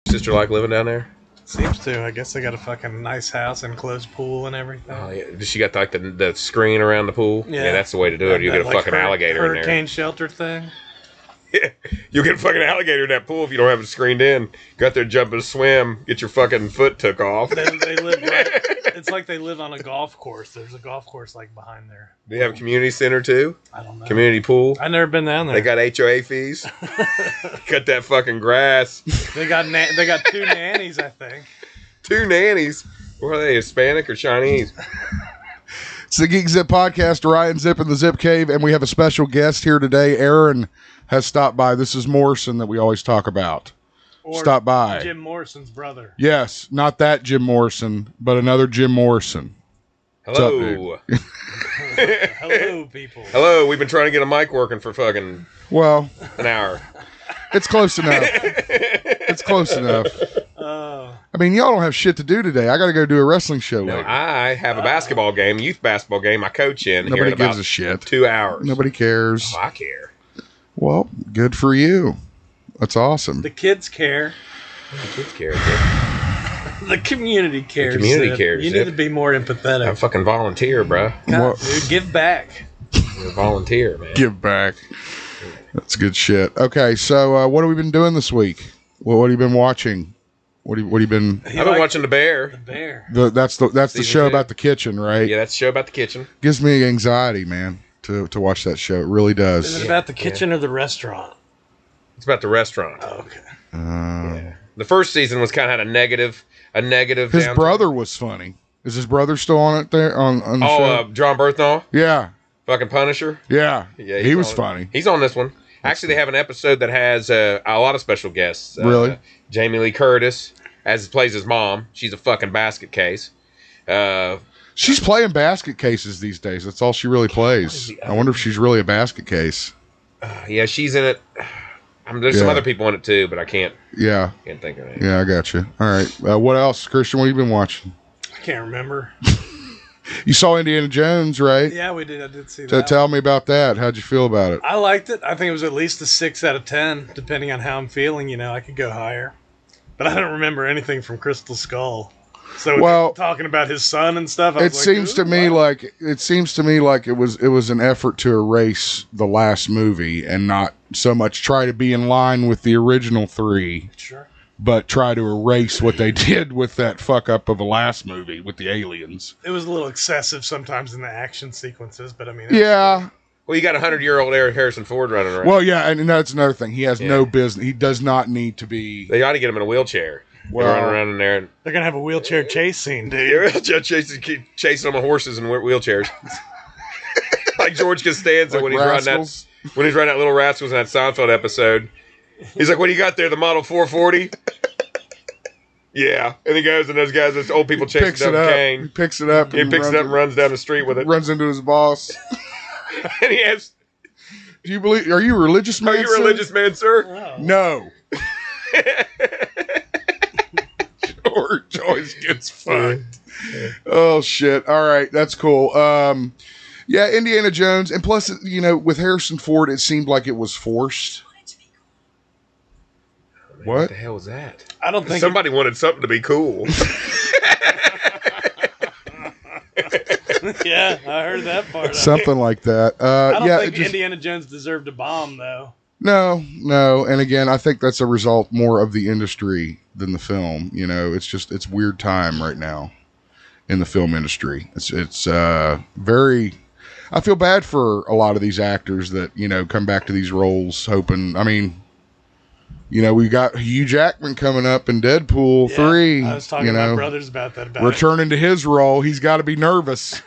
Sister like living down there? Seems to. I guess they got a fucking nice house and closed pool and everything. Oh yeah. Does she got like the screen around the pool? Yeah, that's the way to do it. You get a fucking alligator in there. Hurricane shelter thing. Yeah, you'll get a fucking alligator in that pool if you don't have it screened in. Go out there, jump and swim, get your fucking foot took off. They live right. It's like they live on a golf course. There's a golf course like behind there. Do you have a community center too? I don't know. Community pool? I've never been down there. They got HOA fees. Cut that fucking grass. They got two nannies, I think. Two nannies. What are they, Hispanic or Chinese? It's the GeekZip podcast, Ryan Zip in the Zip Cave, and we have a special guest here today. Aaron has stopped by. This is Morrison that we always talk about. Or Stop by. Jim Morrison's brother. Yes, not that Jim Morrison, but another Jim Morrison. Hello. What's up, Hello, people. Hello. We've been trying to get a mic working for fucking an hour. It's close enough. It's close enough. I mean, y'all don't have shit to do today. I got to go do a wrestling show later. I have a basketball game, youth basketball game. I coach in. Nobody here in gives about a shit. 2 hours. Nobody cares. Oh, I care. Well, good for you. That's awesome. The kids care. The kids care. The community cares. The community cares. You need to be more empathetic. I'm fucking volunteer, bro. God, dude, give back. You're a volunteer, man. Give back. That's good shit. Okay, so what have we been doing this week? What have you been watching? What have you been? I've been watching The Bear. The Bear. That's the show about the kitchen, right? Yeah, that's the show about the kitchen. Gives me anxiety, man, to watch that show. It really does. Is it about the kitchen or the restaurant? It's about the restaurant. Oh, okay. Yeah. The first season was kind of had a negative. His brother was funny. Is his brother still on it there on the show? John Berthnall. Yeah. Fucking Punisher. Yeah. He was funny. He's on this one. Actually, they have an episode that has a lot of special guests. Really? Jamie Lee Curtis plays his mom. She's a fucking basket case. She's playing basket cases these days. That's all she really plays. I wonder if she's really a basket case. Yeah, she's in it. There's some other people in it too, but I can't. Yeah. Can't think of it. Yeah, I got you. All right. What else, Christian? What have you been watching? I can't remember. You saw Indiana Jones, right? Yeah, we did. I did see that. Tell me about that. How'd you feel about it? I liked it. I think it was at least a 6 out of 10, depending on how I'm feeling. You know, I could go higher, but I don't remember anything from Crystal Skull. So, talking about his son and stuff, it seems to me like it was an effort to erase the last movie and not so much try to be in line with the original 3. Sure. But try to erase what they did with that fuck up of the last movie with the aliens. It was a little excessive sometimes in the action sequences, but I mean... Yeah. Well, you got 100-year-old Harrison Ford running around. Well, yeah, and that's another thing. He has no business. He does not need to be... They ought to get him in a wheelchair. Running around in there. They're going to have a wheelchair chase scene, dude. Yeah, wheelchair chasing them on horses in wheelchairs. Like George Costanza like when he's riding that Little Rascals in that Seinfeld episode. He's like, what do you got there, the Model 440? Yeah. And he goes, and those guys, those old people chasing down the cane. He picks it up. He picks it up and runs down the street with it. Runs into his boss. And he asks, are you a religious man, Are you a religious man, sir? Oh. No. George always gets fucked. Oh, shit. All right. That's cool. Yeah, Indiana Jones. And plus, you know, with Harrison Ford, it seemed like it was forced. What the hell was that? I don't think somebody wanted something to be cool. Yeah, I heard that part. Something like that. I don't think Indiana Jones deserved a bomb, though. No. And again, I think that's a result more of the industry than the film. You know, it's weird time right now in the film industry. It's very. I feel bad for a lot of these actors that, you know, come back to these roles hoping. I mean, you know, we got Hugh Jackman coming up in Deadpool 3. I was talking to my brothers about that. Returning to his role, he's got to be nervous,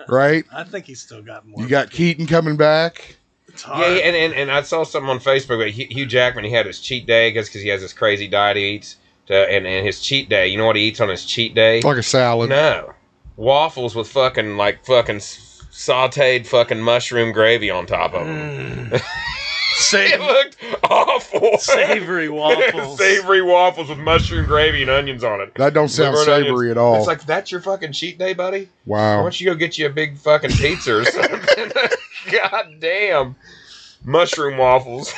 right? I think he's still got more. You got Keaton coming back. It's hard. Yeah, and I saw something on Facebook about Hugh Jackman. He had his cheat day because he has this crazy diet he eats. And his cheat day, you know what he eats on his cheat day? Like a salad. No. Waffles with fucking sauteed fucking mushroom gravy on top of them. It looked awful. Savory waffles. Savory waffles with mushroom gravy and onions on it. That don't sound savory at all. It's like, that's your fucking cheat day, buddy? Wow. Why don't you go get you a big fucking pizza or something? God damn. Mushroom waffles.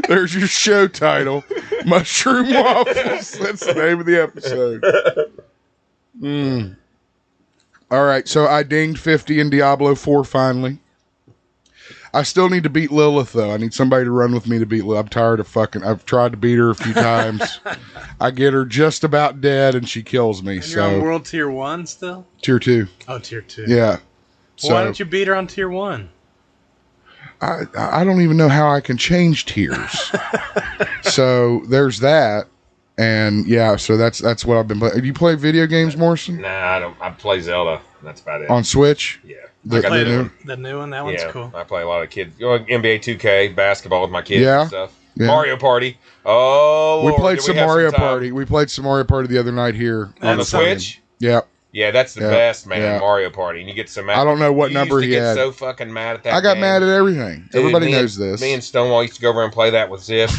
There's your show title. Mushroom Waffles. That's the name of the episode. All right, so I dinged 50 in Diablo 4 finally. I still need to beat Lilith, though. I need somebody to run with me to beat Lilith. I'm tired of fucking... I've tried to beat her a few times. I get her just about dead, and she kills me. And you're on World Tier 1 still? Tier 2. Oh, Tier 2. Yeah. Well, why don't you beat her on Tier 1? I don't even know how I can change tiers. So there's that. And yeah, so that's what I've been playing. Do you play video games, Morrison? Nah, I don't. I play Zelda. That's about it. On Switch? Yeah. The new one? That one's cool. I play a lot of kids. NBA 2K, basketball with my kids and stuff. Yeah. Mario Party. Oh, we played some Mario Party. We played some Mario Party the other night here. On the Switch? Yeah. Yeah, that's the best, man. Yeah. Mario Party. And you get so mad. I don't know what number he had. So fucking mad at that I got mad at everything. Dude, everybody knows this. Me and Stonewall used to go over and play that with Zip.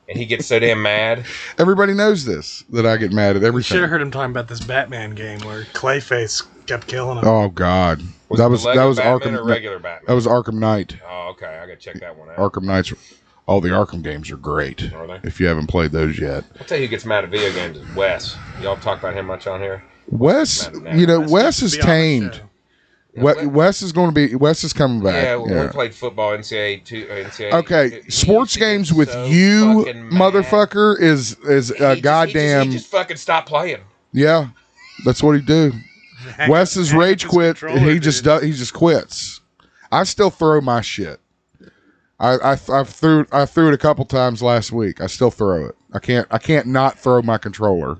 And he gets so damn mad. Everybody knows this, that I get mad at everything. You should have heard him talking about this Batman game where Clayface kept killing him. Oh, God. That was Batman Arkham. Or regular Batman? That was Arkham Knight. Oh, okay. I got to check that one out. Arkham Knights. All the Arkham games are great. Are they? If you haven't played those yet. I'll tell you who gets mad at video games is Wes. Y'all talk about him much on here? Wes, Wes is tamed. Wes is going to be. Wes is coming back. Yeah, when we played football, NCAA. Okay, sports games with you, motherfucker, is a goddamn. He just fucking stopped playing. Yeah, that's what he do. Wes's rage quit. He just quits. I still throw my shit. I threw it a couple times last week. I still throw it. I can't not throw my controller.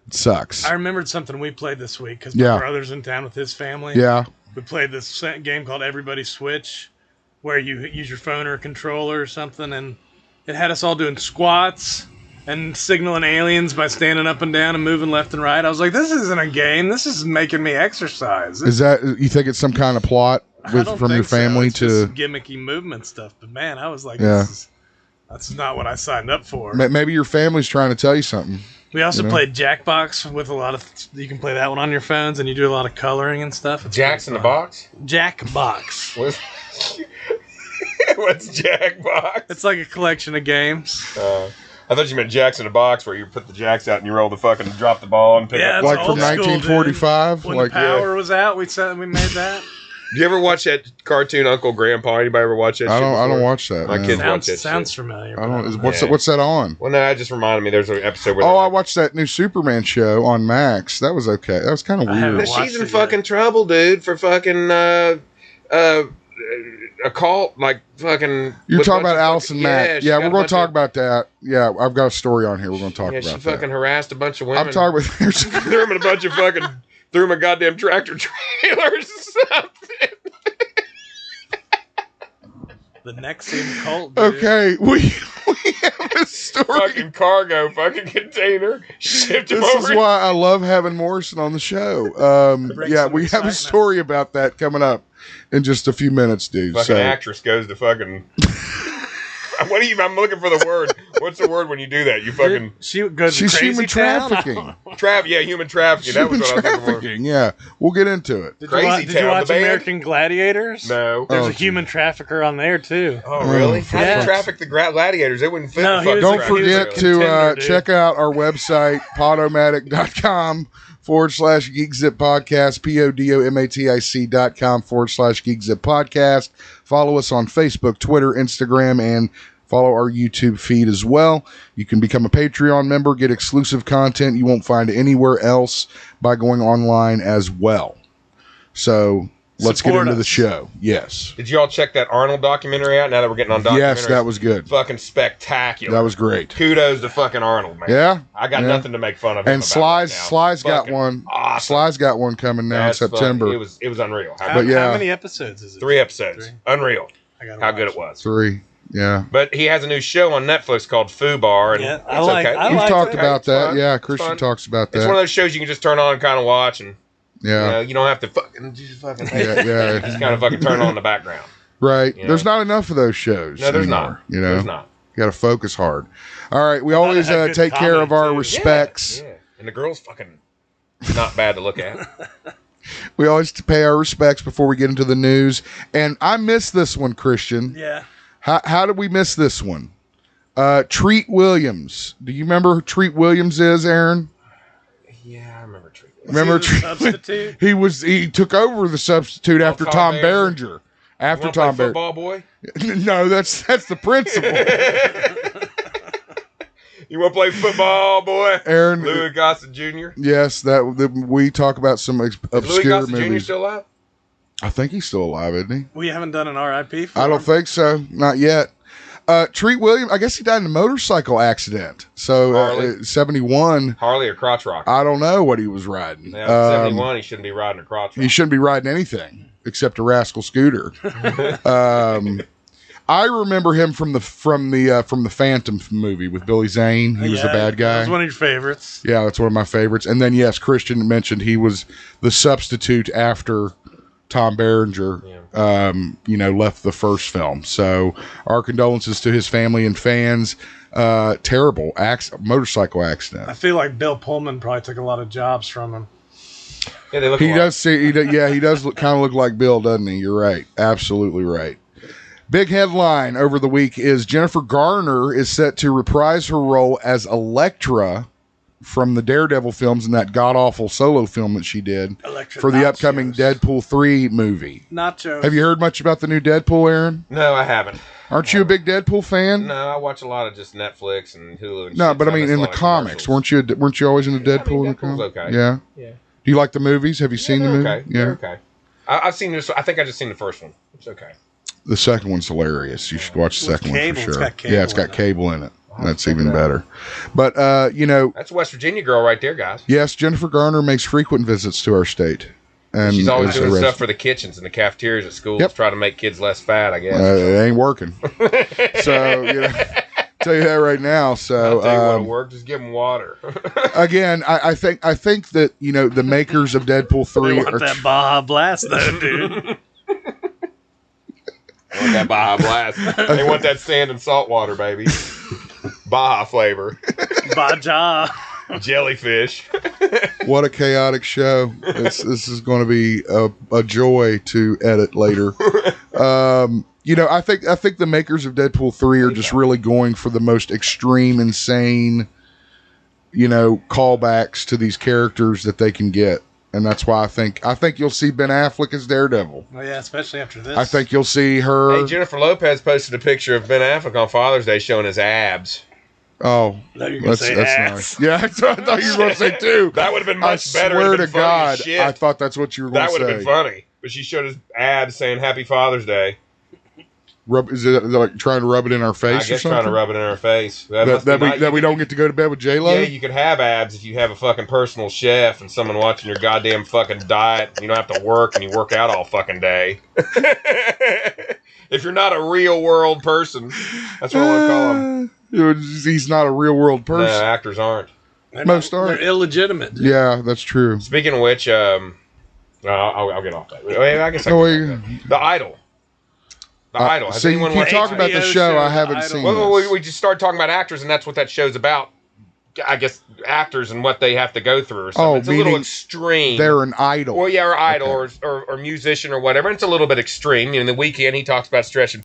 It sucks. I remembered something we played this week because my brother's in town with his family. Yeah. We played this game called Everybody Switch, where you use your phone or a controller or something, and it had us all doing squats and signaling aliens by standing up and down and moving left and right. I was like, this isn't a game. This is making me exercise. Is that, you think it's some kind of plot from your family it's to just gimmicky movement stuff? But man, I was like, that's not what I signed up for. Maybe your family's trying to tell you something. We also played Jackbox with a lot of... You can play that one on your phones, and you do a lot of coloring and stuff. Jack's in the Box? Jackbox. What's Jackbox? It's like a collection of games. I thought you meant Jacks in a Box, where you put the jacks out and you roll the fucking... Drop the ball and pick up... Like from 1945? When the power was out, we made that. Do you ever watch that cartoon Uncle Grandpa? Anybody ever watch that? I don't watch that. My kids watch that. Sounds familiar. What's that on? Well, no, it just reminded me. There's an episode where. I watched that new Superman show on Max. That was okay. That was kind of weird. She's in fucking trouble, dude, for fucking a cult, like fucking. You're talking about Allison Mack. Yeah, we're going to talk about that. Yeah, I've got a story on here. We're going to talk about that. She fucking harassed a bunch of women. I'm talking about. Threw him in a bunch of fucking. Threw him a goddamn tractor trailer or something. The Nexium cult, dude. Okay, we have a story. Fucking cargo, fucking container. Shipped him this over. Is why I love having Morrison on the show. We have a story about that coming up in just a few minutes, dude. Fucking actress goes to fucking... I'm looking for the word. What's the word when you do that? You fucking... She's human trafficking. Human trafficking. That was what I was looking for. Yeah, we'll get into it. Did you watch American Gladiators? No. There's a human trafficker on there, too. Oh, really? How do you traffic the gladiators? They wouldn't fit. Don't forget to check out our website, podomatic.com/GeekZip podcast, PODOMATIC.com/GeekZip podcast. Follow us on Facebook, Twitter, Instagram, and follow our YouTube feed as well. You can become a Patreon member, get exclusive content you won't find anywhere else by going online as well. So let's get into the show. Yes. Did you all check that Arnold documentary out now that we're getting on documentaries? Yes, that was good. Fucking spectacular. That was great. Kudos to fucking Arnold, man. Yeah. I got nothing to make fun of him. And Sly's got one. Awesome. Sly's got one coming now in September. It was unreal. How many episodes is it? 3 episodes. Unreal. How good it was. 3. Yeah. But he has a new show on Netflix called Fubar. And I like it. You've talked about that. Yeah, Christian talks about that. It's one of those shows you can just turn on and kind of watch. And yeah. You don't have to fucking just yeah. Just kind of fucking turn on in the background. Right. There's not enough of those shows. No, there's anymore, not. There's not. You got to focus hard. All right. We always take care of our respects. Yeah. And the girl's fucking not bad to look at. We always pay our respects before we get into the news. And I missed this one, Christian. Yeah. How did we miss this one? Treat Williams. Do you remember who Treat Williams is, Aaron? Yeah, I remember Treat. Remember Substitute? He took over the substitute after Tom Berenger. After Tom Berenger. Football boy? No, that's the principal. You want to play football, boy? Aaron Louis Gossett Jr.? Yes, we talk about some obscure Louis Gossett movies. Jr. still alive? I think he's still alive, isn't he? We haven't done an RIP for I don't him. think so. Not yet. Treat Williams, I guess he died in a motorcycle accident. So 71. Harley or crotch rock? I don't know what he was riding. Yeah, 71, he shouldn't be riding a crotch rock. He shouldn't be riding anything except a rascal scooter. I remember him from the Phantom movie with Billy Zane. He was the bad guy. That was one of your favorites. Yeah, that's one of my favorites. And then yes, Christian mentioned he was the substitute after Tom Berenger, left the first film. So our condolences to his family and fans. Terrible motorcycle accident. I feel like Bill Pullman probably took a lot of jobs from him. Yeah, they look. He does kind of look like Bill, doesn't he? You're right. Absolutely right. Big headline over the week is Jennifer Garner is set to reprise her role as Elektra from the Daredevil films in that god-awful solo film that she did for the upcoming Deadpool 3 movie. Nachos. Have you heard much about the new Deadpool, Aaron? No, I haven't. Aren't you a big Deadpool fan? No, I watch a lot of just Netflix and Hulu. And no, shit, but so I mean in the comics, weren't you always into Deadpool? I mean, Deadpool's okay. Yeah. Yeah. Do you like the movies? Have you seen the movie? Okay. Yeah. They're okay. I've seen this. I think I just seen the first one. It's okay. The second one's hilarious. You should watch the second one for sure. It's got cable in it. That's even better. But, that's a West Virginia girl right there, guys. Yes, Jennifer Garner makes frequent visits to our state. And she's always doing stuff for the kitchens and the cafeterias at schools, trying to make kids less fat, I guess. It ain't working. So, tell you that right now. So, I'll tell you what'll work. Just give them water. Again, I think that, the makers of Deadpool 3 they want that Baja Blast, though, dude. They want that Baja Blast. They want that sand and salt water, baby. Baja flavor. Baja. Jellyfish. What a chaotic show. This is going to be a joy to edit later. I think the makers of Deadpool 3 are just really going for the most extreme, insane, callbacks to these characters that they can get. And that's why I think you'll see Ben Affleck as Daredevil. Oh yeah, especially after this. I think you'll see her. Hey, Jennifer Lopez posted a picture of Ben Affleck on Father's Day showing his abs. Oh, that's nice. Yeah, I thought you were going to say too. That would have been much better. I swear to God, I thought that's what you were going to say. That would have been funny. But she showed his abs saying Happy Father's Day. Is it like trying to rub it in our face? I guess or something? trying to rub it in our face. That we don't get to go to bed with J-Lo? Yeah, you could have abs if you have a fucking personal chef and someone watching your goddamn fucking diet. You don't have to work and you work out all fucking day. If you're not a real world person, that's what I want to call him. He's not a real world person. No, actors aren't. Most aren't. They're illegitimate. Yeah, that's true. Speaking of which, I'll get off that. I guess The Idol. The Idol. Has anyone watched? Talk about the show. I haven't seen. Well, we just started talking about actors, and that's what that show's about. I guess actors and what they have to go through. Or something. It's a little extreme. They're an idol. Well, yeah, or idol, or musician, or whatever. And it's a little bit extreme. In the weekend, he talks about stretching.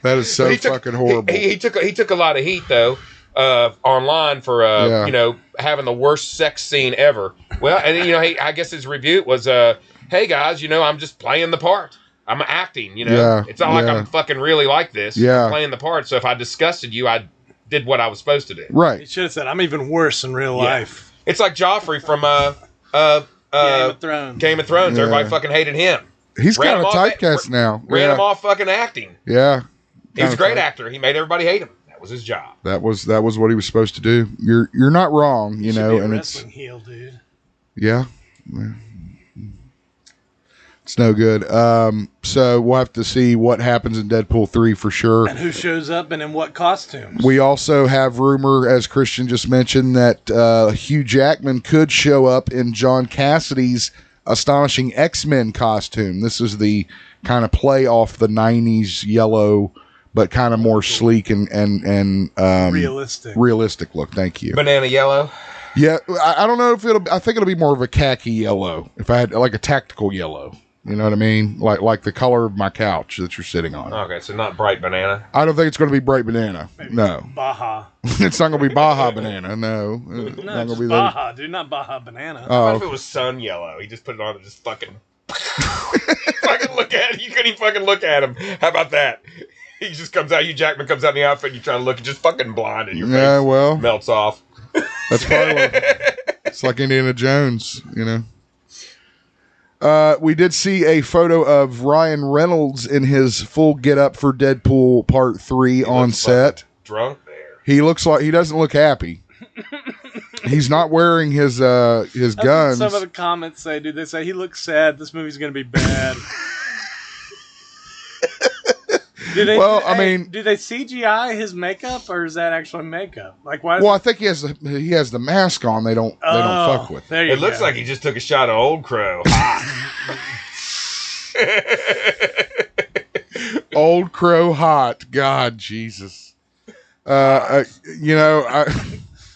That is so fucking horrible. He took a lot of heat though. Online for having the worst sex scene ever. Well, and I guess his review was hey guys, I'm just playing the part. I'm acting, It's not like I'm fucking really like this. Yeah. I'm playing the part. So if I disgusted you, I did what I was supposed to do. Right. He should have said, I'm even worse in real life. It's like Joffrey from Game of Thrones. Yeah. Everybody fucking hated him. He's kind of typecast now. Ran him off fucking acting. Yeah. He was a great actor. He made everybody hate him. That was his job. That was what he was supposed to do. You're not wrong, He should be a wrestling heel, dude. Yeah. It's no good. So we'll have to see what happens in Deadpool 3 for sure. And who shows up and in what costumes. We also have rumor, as Christian just mentioned, that Hugh Jackman could show up in John Cassidy's astonishing X-Men costume. This is the kind of play off the 90s yellow, but kind of more sleek and realistic look. Thank you. Banana yellow. Yeah, I don't know if I think it'll be more of a khaki yellow. If I had like a tactical yellow. You know what I mean? Like the color of my couch that you're sitting on. Okay, so not bright banana. I don't think it's going to be bright banana. Maybe No. Baja. It's not going to be Baja banana. No. No, Not just gonna be Baja, dude, not Baja banana. What if it was sun yellow? He just put it on and just fucking fucking look at it. You couldn't even fucking look at him. How about that? He just comes out. Hugh Jackman comes out in the outfit. And you try to look, just fucking blind, and your face melts off. That's probably it's like Indiana Jones, you know. We did see a photo of Ryan Reynolds in his full get-up for Deadpool Part 3 on set. Drunk there. He looks like he doesn't look happy. He's not wearing his guns. Some of the comments say, dude, they say he looks sad. This movie's gonna be bad. Do they CGI his makeup, or is that actually makeup? Like, why? Well, I think he has the mask on. They don't fuck with it. It looks like he just took a shot of Old Crow. Old Crow hot. God, Jesus.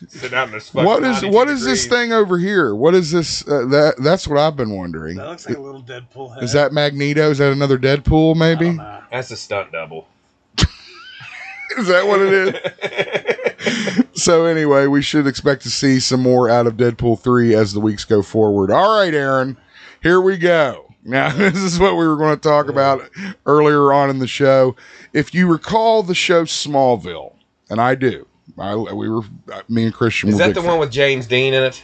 Sit out in the what is this thing over here? What is this? That's what I've been wondering. That looks like a little Deadpool head. Is that Magneto? Is that another Deadpool? Maybe. That's a stunt double. Is that what it is? So anyway, we should expect to see some more out of Deadpool 3 as the weeks go forward. All right, Aaron, here we go. Now, this is what we were going to talk about earlier on in the show. If you recall the show Smallville, and I do, me and Christian. Is that the one with James Dean in it?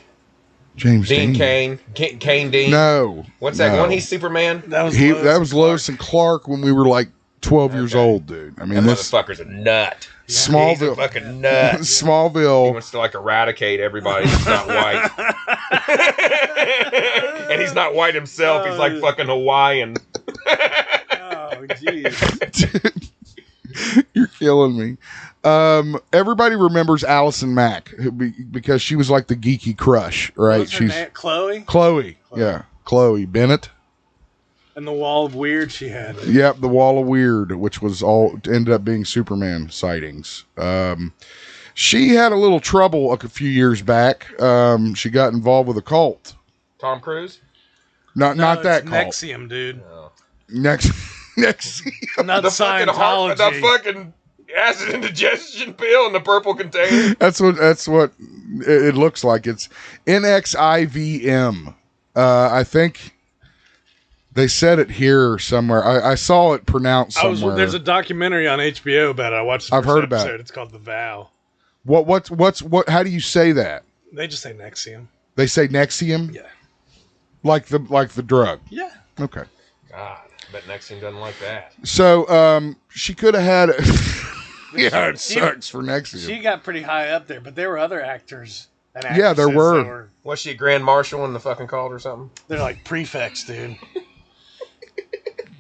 James Dean. Kane Dean. No. What's that one? He's Superman. That was Lois and Clark when we were like 12 years old, dude. I mean, that motherfucker's a nut. Smallville, he's a fucking nut. Smallville. He wants to like eradicate everybody that's not white, and he's not white himself. He's like fucking Hawaiian. Oh, jeez. You're killing me. Everybody remembers Allison Mack because she was like the geeky crush, right? She's Chloe. Yeah, Chloe Bennett. And the wall of weird she had. Yep, the wall of weird, which was ended up being Superman sightings. She had a little trouble a few years back. She got involved with a cult. Tom Cruise? Not that cult. Nexium, dude. No. Nexium. Not the Scientology. The fucking acid indigestion pill in the purple container. That's what it looks like. It's NXIVM. I think they said it here somewhere. I saw it pronounced somewhere. There's a documentary on HBO about it. I watched the first heard episode. about it. It's called The Vow. What? How do you say that? They just say Nexium. They say Nexium? Yeah. Like the drug? Yeah. Okay. God, I bet Nexium doesn't like that. So, she could have had yeah, it sucks for Nexium. She got pretty high up there, but there were other actors and actresses. Yeah, there were. Was she a grand marshal in the fucking cult or something? They're like prefects, dude.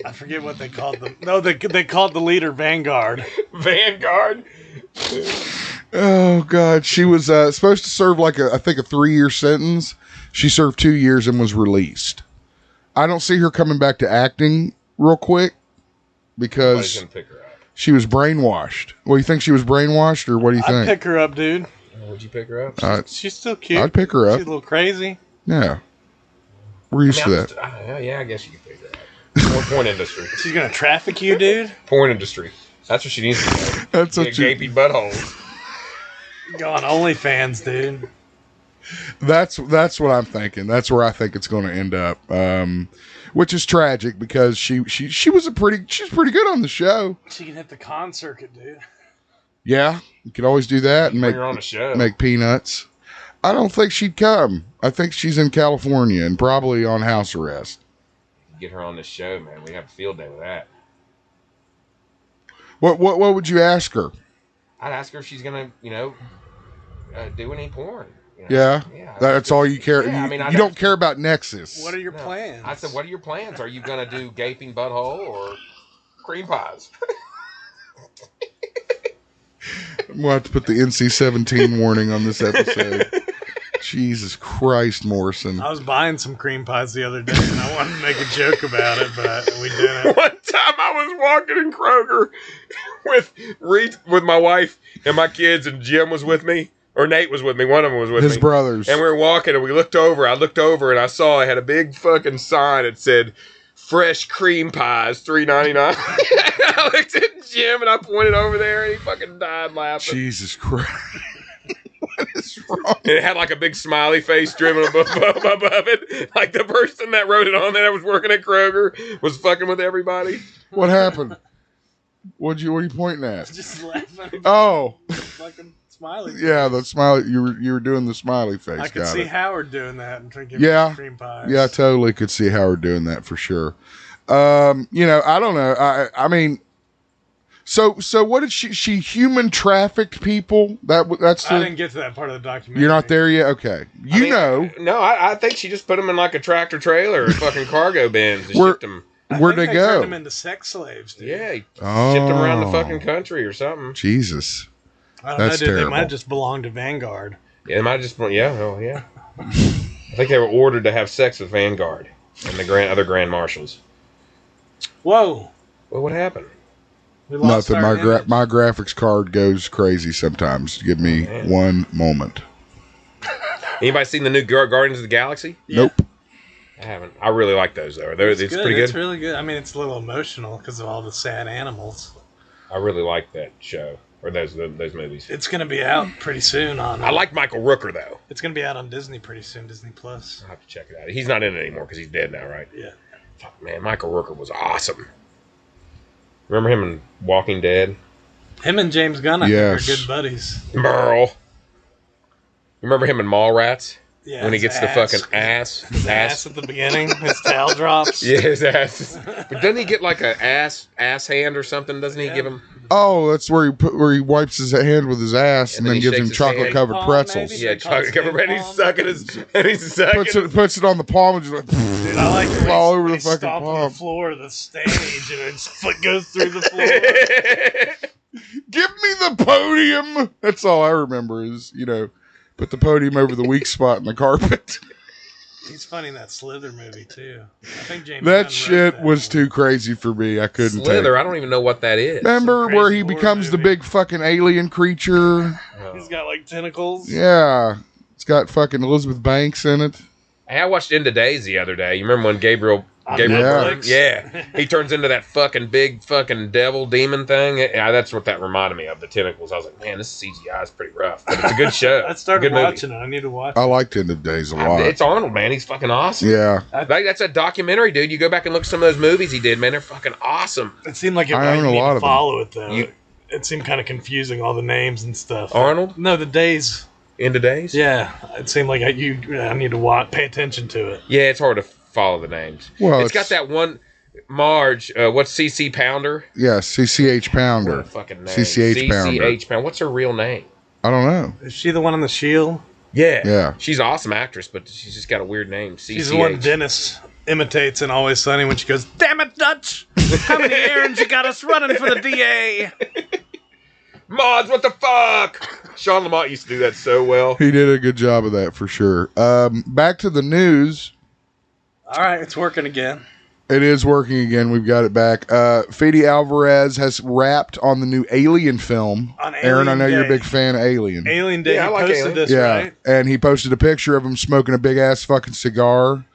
I forget what they called them. No, they called the leader Vanguard. Vanguard? Oh, God. She was supposed to serve I think a 3-year sentence. She served 2 years and was released. I don't see her coming back to acting real quick because gonna pick her up. She was brainwashed. Well, you think she was brainwashed, or what do you think? I'd pick her up, dude. Would you pick her up? She's still cute. I'd pick her up. She's a little crazy. Yeah. We're used to that. Yeah, I guess you could pick her up. Porn industry. She's gonna traffic you, dude. Porn industry. That's what she needs to do. That's what gaping buttholes. Go on OnlyFans, dude. That's what I'm thinking. That's where I think it's going to end up. Which is tragic because she's pretty good on the show. She can hit the con circuit, dude. Yeah, you could always do that and make peanuts. I don't think she'd come. I think she's in California and probably on house arrest. Get her on the show, man. We have a field day with that. What would you ask her? I'd ask her if she's gonna, do any porn. Yeah, that's all you care. Yeah, you don't care about Nexus. What are your plans? I said, what are your plans? Are you gonna do gaping butthole or cream pies? We'll have to put the NC-17 warning on this episode. Jesus Christ, Morrison. I was buying some cream pies the other day, and I wanted to make a joke about it, but we didn't. One time I was walking in Kroger with my wife and my kids, and Jim was with me, or Nate was with me. One of them was with me. His brothers. And we were walking, and I looked over, and I saw I had a big fucking sign that said, fresh cream pies, $3.99. I looked at Jim and I pointed over there and he fucking died laughing. Jesus Christ. What is wrong? It had like a big smiley face driven above it. Like the person that wrote it on there that was working at Kroger was fucking with everybody. What happened? What are you pointing at? Just laughing. Oh. Fucking smiley face. Yeah, the smiley. You were doing the smiley face. I could see Howard doing that and drinking cream pies. Yeah, I totally could see Howard doing that for sure. I don't know. I mean, so what did she human trafficked people? That's I didn't get to that part of the documentary. You're not there yet? Okay. No, I think she just put them in like a tractor trailer or fucking cargo bins and shipped them. Where'd they go? Turned them into sex slaves, dude. Yeah, he shipped them around the fucking country or something. Jesus. I don't know, dude. Terrible. They might have just belonged to Vanguard. Yeah, they might have just, yeah. I think they were ordered to have sex with Vanguard and the other Grand Marshals. Whoa. Well, what happened? We lost Nothing. My graphics card goes crazy sometimes. Give me one moment. Anybody seen the new Guardians of the Galaxy? Yeah. Nope. I haven't. I really like those though. It's pretty good. It's really good. I mean, it's a little emotional because of all the sad animals. I really like that show or those movies. It's going to be out pretty soon on. I like Michael Rooker though. It's going to be out on Disney pretty soon, Disney Plus. I'll have to check it out. He's not in it anymore because he's dead now, right? Yeah. Fuck, man, Michael Rooker was awesome. Remember him in Walking Dead? Him and James Gunn, I think, are good buddies. Merle. You remember him in Mallrats? Yeah, when he gets the fucking ass. His ass at the beginning. His towel drops. Yeah, his ass. But doesn't he get like an ass hand or something? Doesn't he give him? Oh, that's where he wipes his hand with his ass and then gives him chocolate covered pretzels. Yeah, chocolate covered, and he's sucking puts it on the palm and just like, dude, I like it all over the fucking palm. On the floor of the stage and his foot goes through the floor. Give me the podium. That's all I remember is, put the podium over the weak spot in the carpet. He's funny in that Slither movie too. I think James that shit was too crazy for me. I couldn't. Slither, I don't even know what that is. Remember where he becomes the big fucking alien creature? Oh. He's got like tentacles. Yeah, it's got fucking Elizabeth Banks in it. Hey, I watched Into Days the other day. You remember when Gabriel yeah, he turns into that fucking big fucking devil demon thing. Yeah, that's what that reminded me of, the tentacles. I was like, man, this CGI is pretty rough, but it's a good show. I started watching it. I need to watch it. I liked End of Days a lot. It's Arnold, man. He's fucking awesome. Yeah. That's a documentary, dude. You go back and look at some of those movies he did, man. They're fucking awesome. It seemed like I own a lot of follow it, though. It seemed kind of confusing, all the names and stuff. Arnold? No, the days. End of Days? Yeah. It seemed like I need to pay attention to it. Yeah, it's hard to follow the names. Well, it's got that one Marge. What's CC Pounder? Yeah, CCH Pounder. What a fucking name. CCH Pounder. CCH Pounder. What's her real name? I don't know. Is she the one on the Shield? Yeah. She's an awesome actress, but she's just got a weird name. CCH. She's the one Dennis imitates in Always Sunny when she goes, "Damn it, Dutch! How many errands you got us running for the DA?" Mods, what the fuck? Sean Lamont used to do that so well. He did a good job of that for sure. Back to the news. All right, it's working again. It is working again. We've got it back. Fede Alvarez has rapped on the new Alien film. Aaron, I know you're a big fan of Alien. Alien Day. Yeah, I like Alien. This, right? And he posted a picture of him smoking a big ass fucking cigar.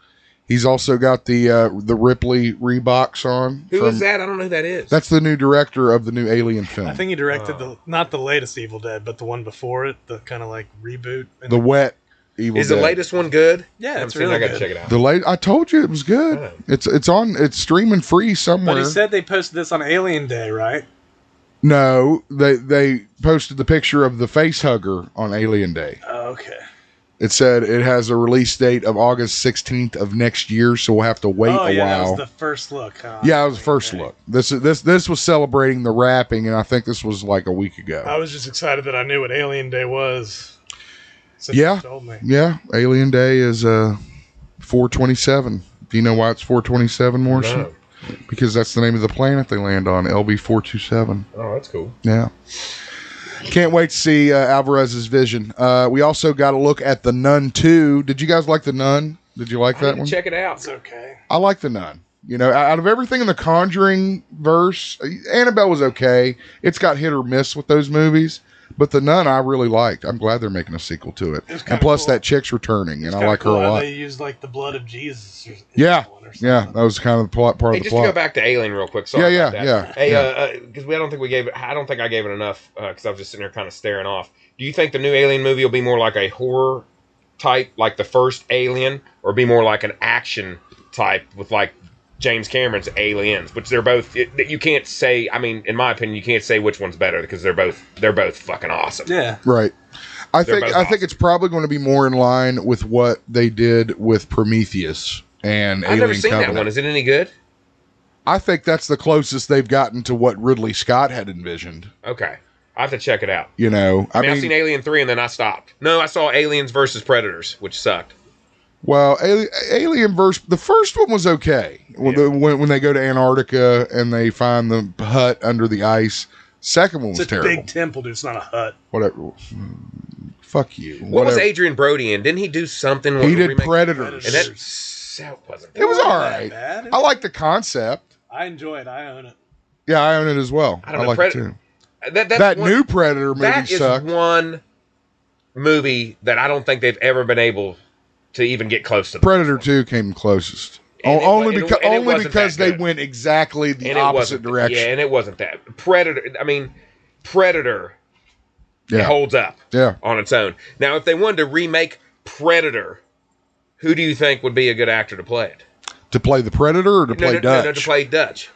He's also got the Ripley Reeboks on. Who is that? I don't know who that is. That's the new director of the new Alien film. I think he directed not the latest Evil Dead, but the one before it, the kind of like reboot. The wet Evil Is Dead. the latest one good? Yeah, it's really good. I gotta check it out. I told you it was good. It's streaming free somewhere. But he said they posted this on Alien Day, right? No, they posted the picture of the face hugger on Alien Day. Oh, okay. It said it has a release date of August 16th of next year, so we'll have to wait a while. That was the first look, huh? Yeah, it was the first look. This was celebrating the wrapping, and I think this was like a week ago. I was just excited that I knew what Alien Day was. Since you told me. Yeah, Alien Day is 427. Do you know why it's 427, Morrison? No. Because that's the name of the planet they land on, LB 427. Oh, that's cool. Yeah. Can't wait to see Alvarez's vision. We also got a look at The Nun 2. Did you guys like The Nun? Did you like that one? Check it out. It's okay. I like The Nun. Out of everything in the Conjuring verse, Annabelle was okay. It's got hit or miss with those movies. But The Nun I really liked. I'm glad they're making a sequel to it. And plus that chick's returning, and I like her a lot. They used like the blood of Jesus. Yeah, that was kind of the part of the plot. Just to go back to Alien real quick. Sorry about that. Yeah. Hey, because I don't think I gave it enough because I was just sitting there kind of staring off. Do you think the new Alien movie will be more like a horror type, like the first Alien, or be more like an action type with like James Cameron's Aliens, which they're both. You can't say. I mean, in my opinion, you can't say which one's better because they're both fucking awesome. Yeah, right. I think it's probably going to be more in line with what they did with Prometheus and Alien I've never seen Covenant. that one. Is it any good? I think that's the closest they've gotten to what Ridley Scott had envisioned. Okay, I have to check it out. You know, I mean, I've seen Alien 3 and then I stopped. No, I saw Aliens versus Predators, which sucked. Well, Alien versus the first one was okay. Yeah. When they go to Antarctica and they find the hut under the ice. Second one was terrible. It's a big temple, dude. It's not a hut. Whatever. Fuck you. What was Adrian Brody in? Didn't he do something? He did Predators. And that wasn't. It was all right. I like the concept. I enjoy it. I own it. Yeah, I own it as well. I like it too. That new Predator movie sucked. That is one movie that I don't think they've ever been able to even get close to. Predator 2 came closest. Only because they went exactly the opposite direction. Yeah, and it wasn't that. Predator, it holds up on its own. Now, if they wanted to remake Predator, who do you think would be a good actor to play it? To play the Predator or to play Dutch? No, to play Dutch.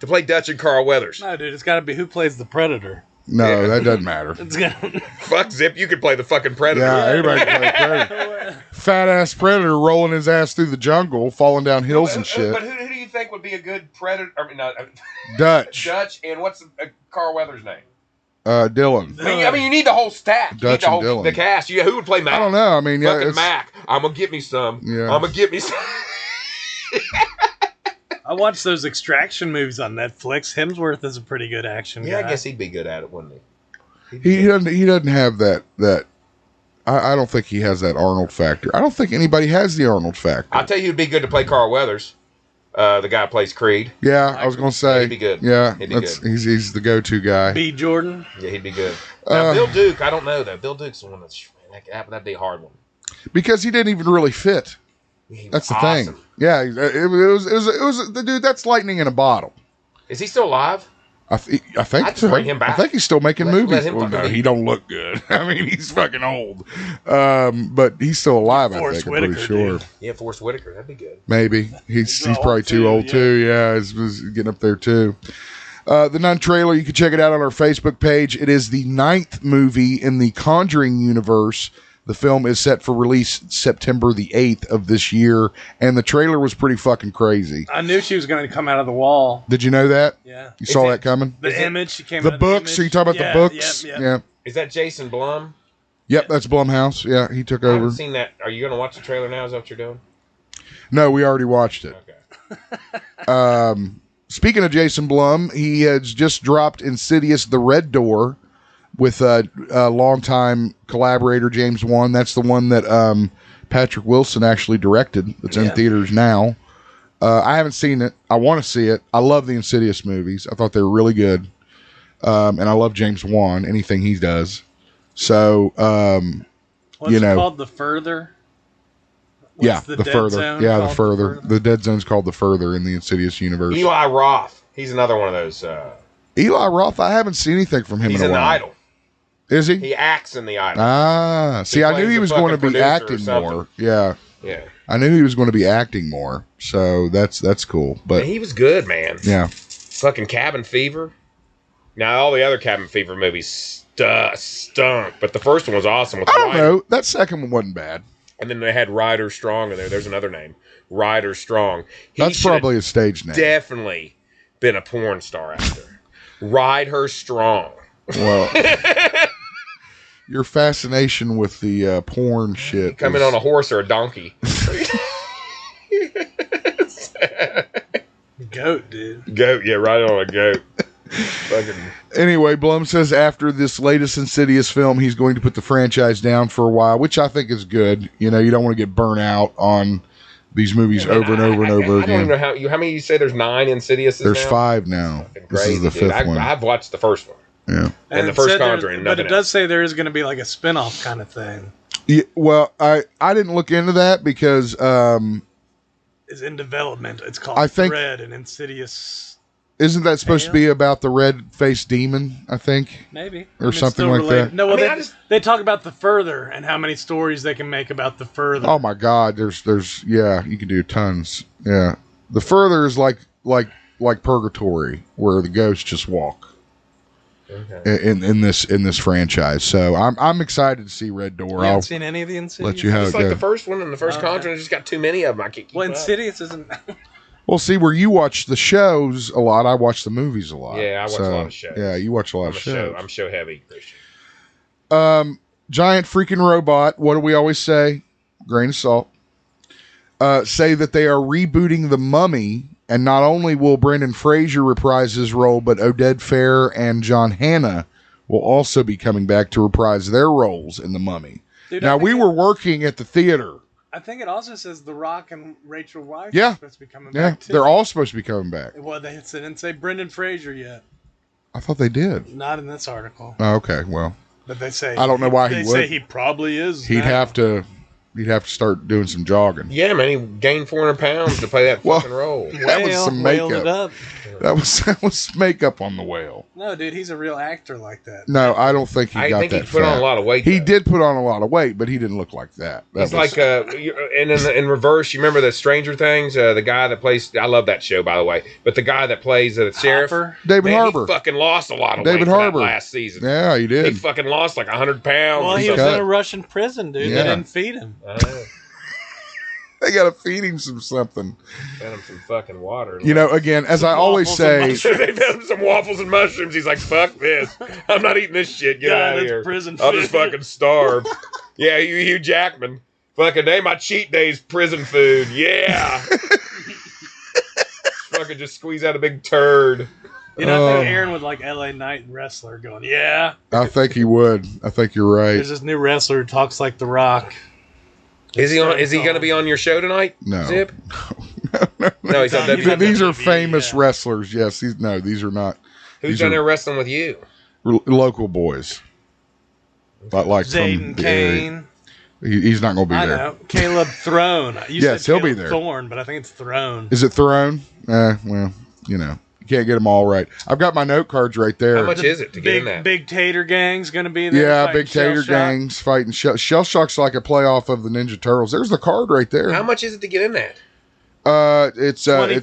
To play Dutch and Carl Weathers. No, dude, it's got to be who plays the Predator. No, that doesn't matter. Fuck Zip, you could play the fucking Predator. Yeah, anybody can play Predator. Fat ass Predator rolling his ass through the jungle, falling down hills and shit. But who do you think would be a good Predator? I mean, Dutch. Dutch, and what's Carl Weathers' name? Dylan. I mean, you need the whole stack. Dutch you need the cast. Who would play Mac? I don't know. I mean, fucking Mac. I'm gonna get me some. Yeah. I'm gonna get me some. I watched those Extraction movies on Netflix. Hemsworth is a pretty good action guy. Yeah, I guess he'd be good at it, wouldn't he? He doesn't have that. I don't think he has that Arnold factor. I don't think anybody has the Arnold factor. I'll tell you, who'd be good to play Carl Weathers. The guy who plays Creed. Yeah, I was going to say. He'd be good. Yeah, he'd be good. He's the go-to guy. B. Jordan. Yeah, he'd be good. Now, Bill Duke, I don't know though. Bill Duke's the one that'd be a hard one because he didn't even really fit. That's the thing. Yeah, it was dude. That's lightning in a bottle. Is he still alive? I think so. Bring him back. I think he's still making movies. Well, no, he don't look good. I mean, he's fucking old. But he's still alive. I think. I'm pretty sure. Dude. Yeah, Forrest Whitaker. That'd be good. Maybe he's probably too old too. Yeah, he's getting up there too. The Nun trailer. You can check it out on our Facebook page. It is the 9th movie in the Conjuring universe. The film is set for release September the 8th of this year, and the trailer was pretty fucking crazy. I knew she was going to come out of the wall. Did you know that? Yeah. You saw that coming? The image, she came out of the books? Are you talking about the books? Yeah. Is that Jason Blum? Yep, that's Blumhouse. Yeah, he took over. I haven't seen that. Are you going to watch the trailer now? Is that what you're doing? No, we already watched it. Okay. Speaking of Jason Blum, he has just dropped Insidious: The Red Door with a longtime collaborator, James Gunn. That's the one that Patrick Wilson actually directed. It's in theaters now. I haven't seen it. I want to see it. I love the Insidious movies. I thought they were really good. And I love James Wan, anything he does. So, What's it called? The Further? The Further. Yeah, the Further. The Dead Zone's called The Further in the Insidious universe. Eli Roth. He's another one of those. Eli Roth, I haven't seen anything from him in a while. He's in The Idol. Is he? He acts in The Idol. Ah, see, I knew he was going to be acting more. Yeah. Yeah. I knew he was going to be acting more, so that's cool. But he was good, man. Yeah. Fucking Cabin Fever. Now, all the other Cabin Fever movies stunk, but the first one was awesome. With I don't know. That second one wasn't bad. And then they had Ryder Strong in there. There's another name. Ryder Strong. That's probably a stage name. Definitely been a porn star actor. Ride Her Strong. Well, your fascination with the porn shit. Coming on a horse or a donkey. Goat, dude. Goat, yeah, right on a goat. Fucking. Anyway, Blum says after this latest Insidious film, he's going to put the franchise down for a while, which I think is good. You know, you don't want to get burnt out on these movies over and over and over again. I don't even know how many you say there's 9 Insidiouses There's now? 5 now. This is the 5th one. I've watched the first one. Yeah. And the first Conjuring. But it does say there is going to be like a spin-off kind of thing. Yeah, well, I didn't look into that because It's in development. It's called Thread and Insidious. Isn't that supposed to be about the red-faced demon, I think? Maybe. Or something like that. No, well, they talk about the Further and how many stories they can make about the Further. Oh my God, there's you can do tons. Yeah. The Further is like Purgatory, where the ghosts just walk. Okay. In this franchise. So I'm excited to see Red Door. I haven't seen any of the Insidious. Let you have it's it like go. the first one and the first Conjuring just got too many of them. I can't keep up. Insidious isn't... Well, see, where you watch the shows a lot, I watch the movies a lot. Yeah, I watch a lot of shows. Yeah, you watch a lot of shows. I'm show heavy, Christian. Giant freaking robot. What do we always say? Grain of salt. Say that they are rebooting The Mummy, and not only will Brendan Fraser reprise his role, but Oded Fehr and John Hannah will also be coming back to reprise their roles in The Mummy. Dude, now, we were working at the theater. I think it also says The Rock and Rachel Weisz are supposed to be coming back, too. They're all supposed to be coming back. Well, they didn't say Brendan Fraser yet. I thought they did. Not in this article. Oh, okay, well. But they say... I don't know why he would. They say he probably is He'd have to start doing some jogging. Yeah, man, he gained 400 pounds to play that fucking role. That was some makeup. That was makeup on the whale. No, dude, he's a real actor like that. No, I don't think he got that. He put on a lot of weight. He did put on a lot of weight, but he didn't look like that. He's like, and in reverse, you remember the Stranger Things? The guy that plays, I love that show, by the way, but the guy that plays the sheriff, David Harbour. He fucking lost a lot of weight last season. Yeah, he did. He fucking lost like 100 pounds. Well, he was in a Russian prison, dude. Yeah. They didn't feed him. They gotta feed him something. Fed him some fucking water. You know, again, as I always say, they fed him some waffles and mushrooms. He's like, "Fuck this! I'm not eating this shit. Get out of here. I'll just fucking starve." Yeah, Hugh Jackman. Fucking day, my cheat day's prison food. Yeah. Fucking just squeeze out a big turd. You know, I think Aaron would like LA Knight wrestler going, yeah. I think he would. I think you're right. There's this new wrestler who talks like The Rock. Is he going to be on your show tonight? No. Zip? No, he's on WWE. These are famous wrestlers. Yes, these are not. Who's down there wrestling with you? Local boys. Like Zayden Kane. He's not going to be there. I know. Caleb Throne. Yes, he'll be there. Thorne, but I think it's Throne. Is it Throne? Well, you know. You can't get them all right. I've got my note cards right there. How much is it to get in that? Big Tater Gang's going to be there. Yeah, Big Tater Gang's fighting. Shell Shock's like a playoff of the Ninja Turtles. There's the card right there. How much is it to get in that? It's 20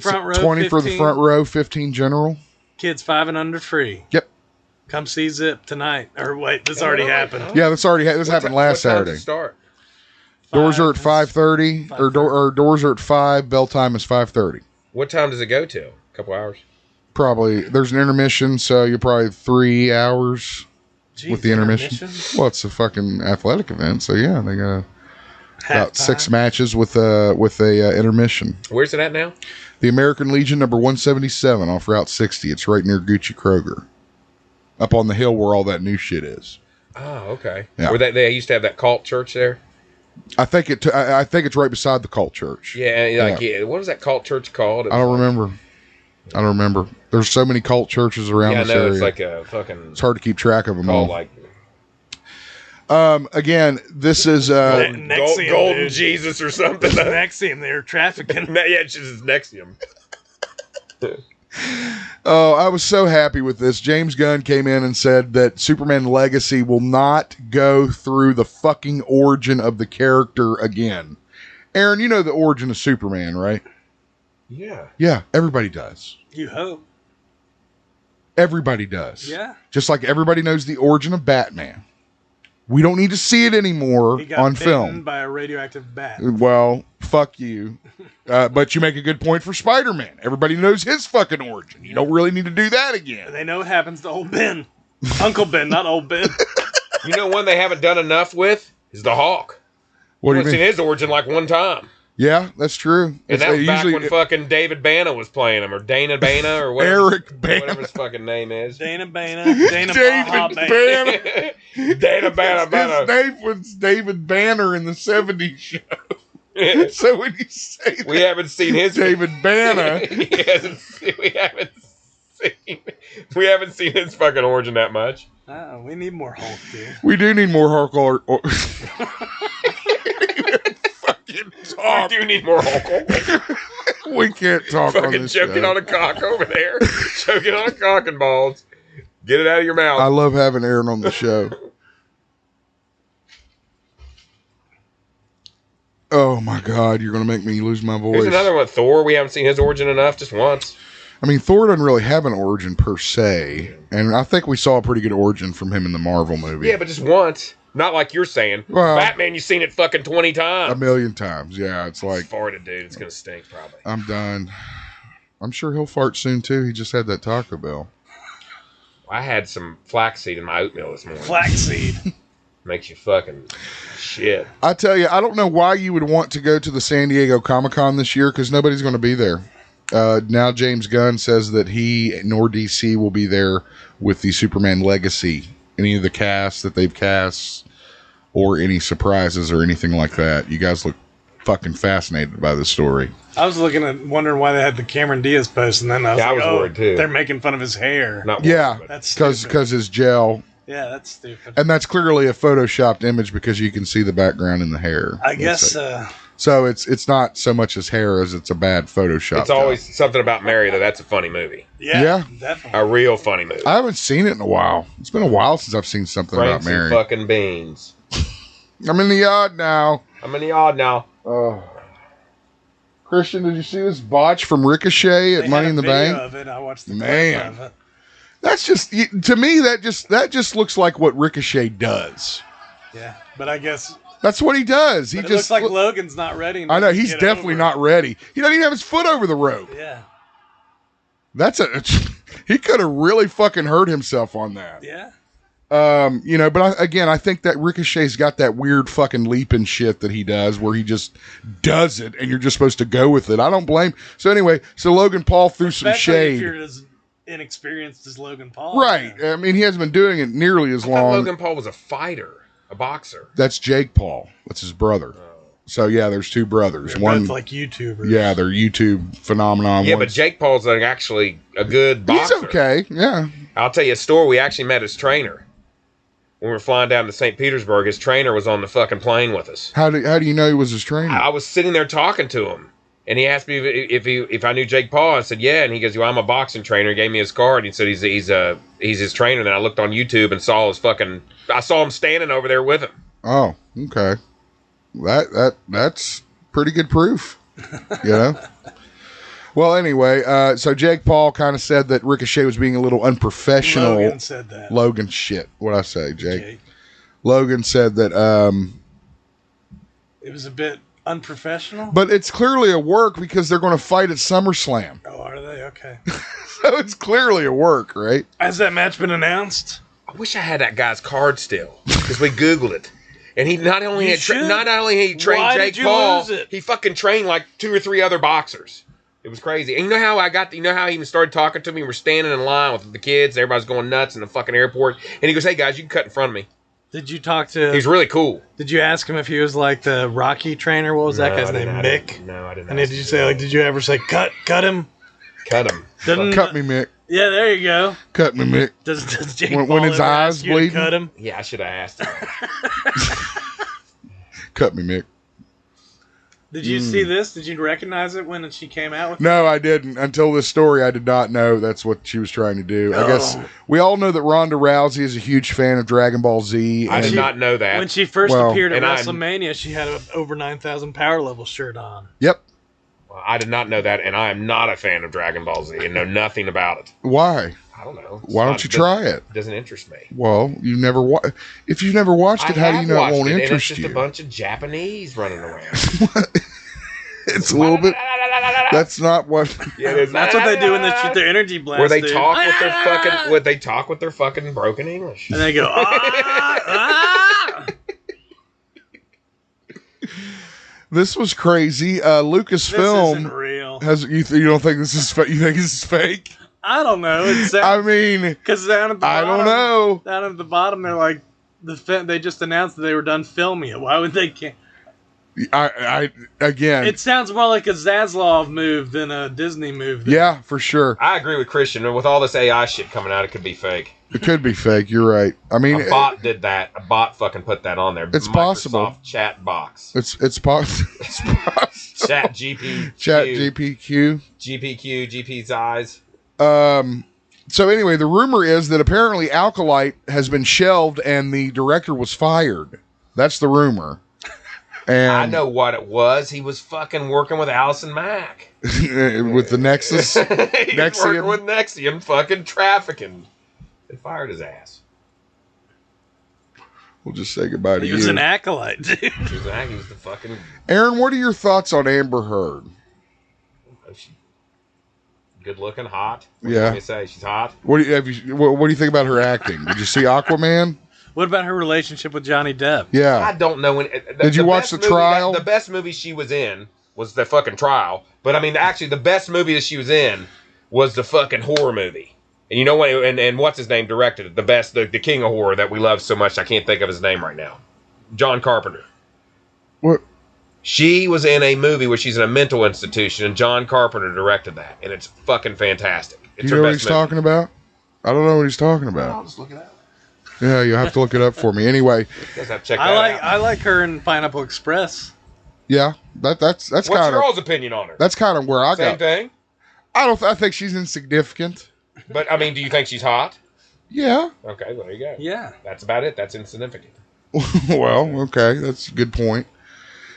for the front row, 15 general. Kids 5 and under free. Yep. Come see Zip tonight. Or wait, this already happened. Yeah, this happened last Saturday. Start? Doors are at 5:30, or doors are at 5. Bell time is 5:30. What time does it go to? A couple hours. Probably. There's an intermission, so you're probably 3 hours with the intermission. Well, it's a fucking athletic event, so yeah, they got about 6 matches with a intermission. Where's it at now? The American Legion, number 177, off Route 60. It's right near Gucci Kroger, up on the hill where all that new shit is. Oh, okay. Yeah. Where they used to have that cult church there. I think it's right beside the cult church. Yeah, what is that cult church called? I don't remember. There's so many cult churches around this area. It's like a fucking... It's hard to keep track of them all. Like... Again, this is... Golden Jesus or something. Nexium, they're trafficking. Yeah, it's just Nexium. Oh, I was so happy with this. James Gunn came in and said that Superman Legacy will not go through the fucking origin of the character again. Aaron, you know the origin of Superman, right? Yeah. Yeah, everybody does. You hope. Everybody does. Yeah. Just like everybody knows the origin of Batman. We don't need to see it anymore on film. By a radioactive bat. Well, fuck you. But you make a good point for Spider-Man. Everybody knows his fucking origin. You don't really need to do that again. They know what happens to old Ben. Uncle Ben, not old Ben. You know one they haven't done enough with is the Hawk. What do you mean? Seen his origin like one time. Yeah, that's true. And that was back when fucking David Bana was playing him, or Dana Bana, or whatever. Eric Bana. Whatever his fucking name is. Dana Bana. Dana Baja Bana. Dana Bana. His name was David Banner in the 70s show. So when you say we haven't seen his David Bana. We haven't We haven't seen his fucking origin that much. We need more Hulk, dude. We do need more Hulk. We do need more Hulk. We can't talk on fucking this choking show. on a cock over there. Choking on a cock and balls. Get it out of your mouth. I love having Aaron on the show. Oh my God, you're going to make me lose my voice. Here's another one, Thor. We haven't seen his origin enough, just once. I mean, Thor doesn't really have an origin per se, and I think we saw a pretty good origin from him in the Marvel movie. Yeah, but just once. Not like you're saying. Well, Batman, you've seen it fucking 20 times. A million times, yeah. It's like... farted, dude. It's going to stink, probably. I'm done. I'm sure he'll fart soon, too. He just had that Taco Bell. I had some flaxseed in my oatmeal this morning. Flaxseed. Makes you fucking shit. I tell you, I don't know why you would want to go to the San Diego Comic-Con this year, because nobody's going to be there. Now James Gunn says that he nor DC will be there with the Superman Legacy. Any of the cast that they've cast, or any surprises or anything like that. You guys look fucking fascinated by the story. I was wondering why they had the Cameron Diaz post, and then I was worried too. They're making fun of his hair. Not yeah, worried, that's because his gel. Yeah, that's stupid. And that's clearly a photoshopped image because you can see the background in the hair. I guess. So it's not so much his hair as it's a bad Photoshop. It's always something about Mary, though. That's a funny movie. Yeah, definitely. A real funny movie. I haven't seen it in a while. It's been a while since I've seen something Franks about Mary. and fucking beans. I'm in the yard now. Oh. Christian, did you see this botch from Ricochet at Money in the Bank? Of it. I watched the Man. clip of it. That's just, to me, that just looks like what Ricochet does. Yeah, but I guess That's what he does. it looks like Logan's not ready. I know, he's definitely not ready. He doesn't even have his foot over the rope. Yeah. He could have really fucking hurt himself on that. Yeah. But I think that Ricochet's got that weird fucking leaping shit that he does where he just does it and you're just supposed to go with it. I don't blame. So anyway, Logan Paul threw some shade. If you're as inexperienced as Logan Paul. Right. Yeah. I mean, he hasn't been doing it nearly as I thought long. Logan Paul was a fighter, a boxer. That's Jake Paul. That's his brother. So yeah, there's two brothers. They're One both like YouTubers. Yeah, they're YouTube phenomenon. Yeah, but Jake Paul's actually a good boxer. He's okay. Yeah. I'll tell you a story. We actually met his trainer. When we were flying down to St. Petersburg, his trainer was on the fucking plane with us. How do you know he was his trainer? I was sitting there talking to him, and he asked me if I knew Jake Paul. I said, yeah, and he goes, well, I'm a boxing trainer. He gave me his card. He said he's his trainer. Then I looked on YouTube and saw I saw him standing over there with him. Oh, okay. That's pretty good proof. You know? Well, anyway, so Jake Paul kind of said that Ricochet was being a little unprofessional. Logan said that. Logan, shit. What'd I say, Jake? Logan said that it was a bit unprofessional. But it's clearly a work because they're going to fight at SummerSlam. Oh, are they? Okay. So it's clearly a work, right? Has that match been announced? I wish I had that guy's card still because we Googled it. And he not only he trained Jake Paul, he fucking trained like 2 or 3 other boxers. It was crazy. And you know how he even started talking to me? We're standing in line with the kids. Everybody's going nuts in the fucking airport. And he goes, hey, guys, you can cut in front of me. Did you talk to... He's really cool. Did you ask him if he was like the Rocky trainer? What was that guy's name? Mick? No, I didn't. And did you say, did you ever say, cut him? Cut him. Cut me, Mick. Yeah, there you go. Cut me, Mick. Does Jake when Paul his ever eyes ask you to bleeding? cut him? Yeah, I should have asked him. Cut me, Mick. Did you see this? Did you recognize it when she came out with it? No, I didn't. Until this story, I did not know that's what she was trying to do. I guess we all know that Ronda Rousey is a huge fan of Dragon Ball Z. I did not know that. When she first appeared at WrestleMania, she had an over 9,000 power level shirt on. Yep. Well, I did not know that, and I am not a fan of Dragon Ball Z and know nothing about it. Why? I don't know. Why don't you try it? It doesn't interest me. Well, you never if you've never watched it, how do you know it won't interest it's just you? a bunch of Japanese running around. It's a little bit. That's not what. Yeah, it is. That's what they do when they shoot their energy blast. Where they talk with their fucking. Where they talk with their fucking broken English. And they go. This was crazy. Lucasfilm this isn't real. You don't think this is? You think this is fake? I don't know. I mean, because down at the bottom, I don't know. Down at the bottom, they're like they just announced that they were done filming it. Why would they? Again, It sounds more like a Zaslav move than a Disney move. Yeah, for sure. I agree with Christian. And with all this AI shit coming out, it could be fake. It could be fake. You're right. I mean, a bot did that. A bot fucking put that on there. It's Microsoft possible. Chat box. It's possible. Chat GP. Chat GPQ. GPQ. GP's eyes. So anyway, the rumor is that apparently Alkalite has been shelved and the director was fired. That's the rumor. And I know what it was. He was fucking working with Allison Mack. with the Nexus. He was working with Nexium, fucking trafficking. They fired his ass. We'll just say goodbye to you. He was an acolyte, dude. He was the fucking... Aaron, what are your thoughts on Amber Heard? She good looking, hot. What Yeah. do you say? She's hot. What do you think about her acting? Did you see Aquaman? What about her relationship with Johnny Depp? Yeah. I don't know when. Did you watch the trial? The best movie she was in was the fucking trial. But I mean, actually, the best movie that she was in was the fucking horror movie. And you know what? And what's his name directed it? The king of horror that we love so much. I can't think of his name right now. John Carpenter. What? She was in a movie where she's in a mental institution, and John Carpenter directed that, and it's fucking fantastic. It's Do you know what he's talking about? I don't know what he's talking about. I'll just look it up. Yeah, you'll have to look it up for me. Anyway, I like her in Pineapple Express. Yeah, that's What's kind of your all's opinion on her? That's kind of where I Same got. thing. I think she's insignificant. But I mean, do you think she's hot? Yeah. Okay, well, there you go. Yeah. That's about it. That's insignificant. Well, okay, that's a good point.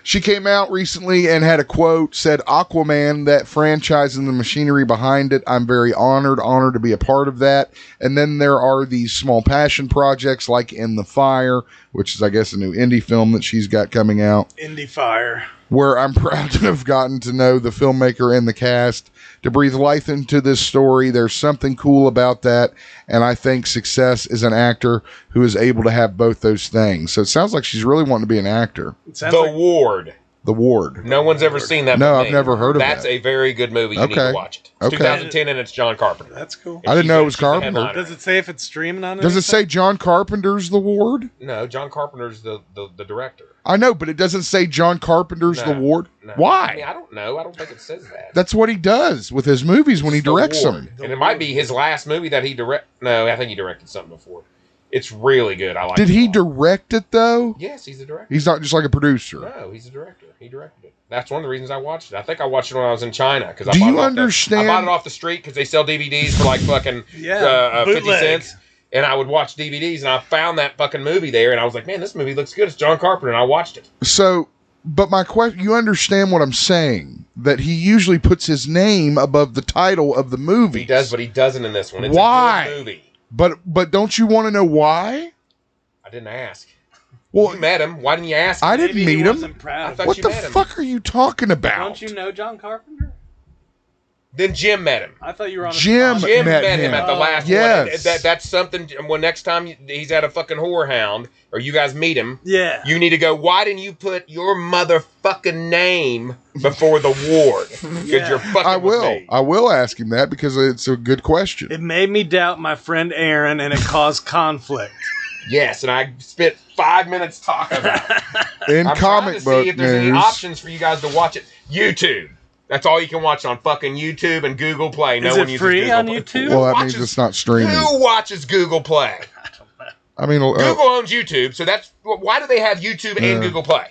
She came out recently and had a quote, said, Aquaman, that franchise and the machinery behind it, I'm very honored to be a part of that. And then there are these small passion projects like In the Fire, which is, I guess, a new indie film that she's got coming out. Indie Fire. Where I'm proud to have gotten to know the filmmaker and the cast, to breathe life into this story. There's something cool about that. And I think success is an actor who is able to have both those things. So it sounds like she's really wanting to be an actor. Ward. The Ward. No one's ever seen that. No, I've never heard of that. That's a very good movie. You need to watch it. It's 2010 and it's John Carpenter. That's cool. I didn't know it was Carpenter. Does it say if it's streaming on it? Does it say John Carpenter's The Ward? No, John Carpenter's the director. I know, but it doesn't say John Carpenter's The Ward. No. Why? I mean, I don't know. I don't think it says that. That's what he does with his movies when he directs them. And it might be his last movie that he directed. No, I think he directed something before. It's really good. I like it. Did he direct it, though? Yes, he's a director. He's not just like a producer. No, he's a director. He directed it. That's one of the reasons I watched it. I think I watched it when I was in China. Do you understand? I bought it off the street because they sell DVDs for like fucking 50 cents. And I would watch DVDs, and I found that fucking movie there, and I was like, man, this movie looks good. It's John Carpenter, and I watched it. So, but my question, you understand what I'm saying? That he usually puts his name above the title of the movie. He does, but he doesn't in this one. It's why? A good movie. But don't you want to know why? I didn't ask. Well, you met him. Why didn't you ask him? I didn't meet him. What the met him. fuck are you talking about? Don't you know John Carpenter? Then Jim met him. I thought you were on a Jim met him at the last yes. one. That's something. When next time he's at a fucking whorehound, or you guys meet him, you need to go, why didn't you put your motherfucking name before the ward? Because you're fucking I will ask him that because it's a good question. It made me doubt my friend Aaron, and it caused conflict. Yes, and I spent 5 minutes talking about it. In I'm comic trying to book see if there's any news. options for you guys to watch it. YouTube. That's all you can watch on fucking YouTube and Google Play. Is it free on YouTube? Well, that means it's not streaming. Who watches Google Play? I mean, Google owns YouTube, so that's why do they have YouTube and Google Play?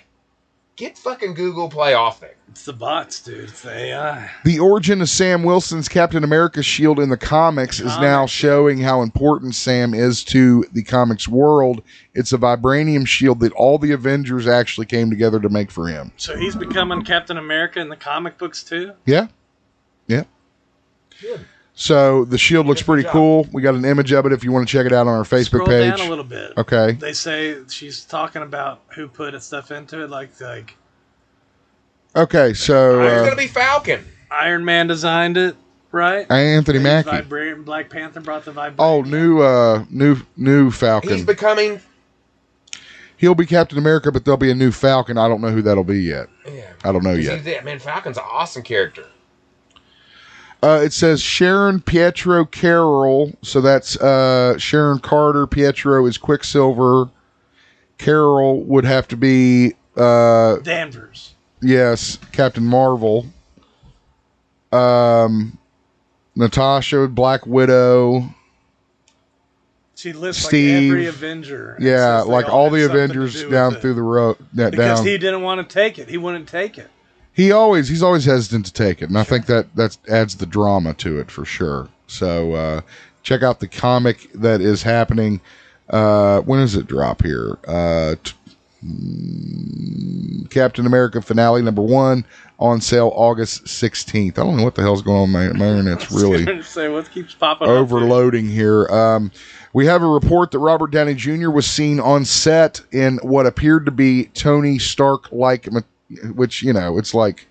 Get fucking Google Play off there. It's the bots, dude. It's the AI. The origin of Sam Wilson's Captain America shield in the comics is now showing how important Sam is to the comics world. It's a vibranium shield that all the Avengers actually came together to make for him. So he's becoming Captain America in the comic books too? Yeah. Yeah. Good. So the shield looks pretty cool. We got an image of it if you want to check it out on our Facebook page. Scroll down a little bit. Okay. They say she's talking about who put stuff into it, like okay, so it's gonna be Falcon. Iron Man designed it, right? Anthony Mackie. Black Panther brought the vibranium. Oh, new Falcon. He's becoming. He'll be Captain America, but there'll be a new Falcon. I don't know who that'll be yet. Yeah, I don't know yet. Man, Falcon's an awesome character. It says Sharon Pietro Carroll. So that's Sharon Carter. Pietro is Quicksilver. Carroll would have to be Danvers. Yes, Captain Marvel. Natasha, Black Widow. She lists Steve, like every Avenger. Yeah, like all the Avengers down through the road. Because he didn't want to take it. He wouldn't take it. He's always hesitant to take it, and I think that adds the drama to it for sure. So check out the comic that is happening. When does it drop here? Captain America finale #1 on sale August 16th. I don't know what the hell's going on. My internet's really say, what keeps popping overloading here. We have a report that Robert Downey Jr. was seen on set in what appeared to be Tony Stark-like, which, you know, it's like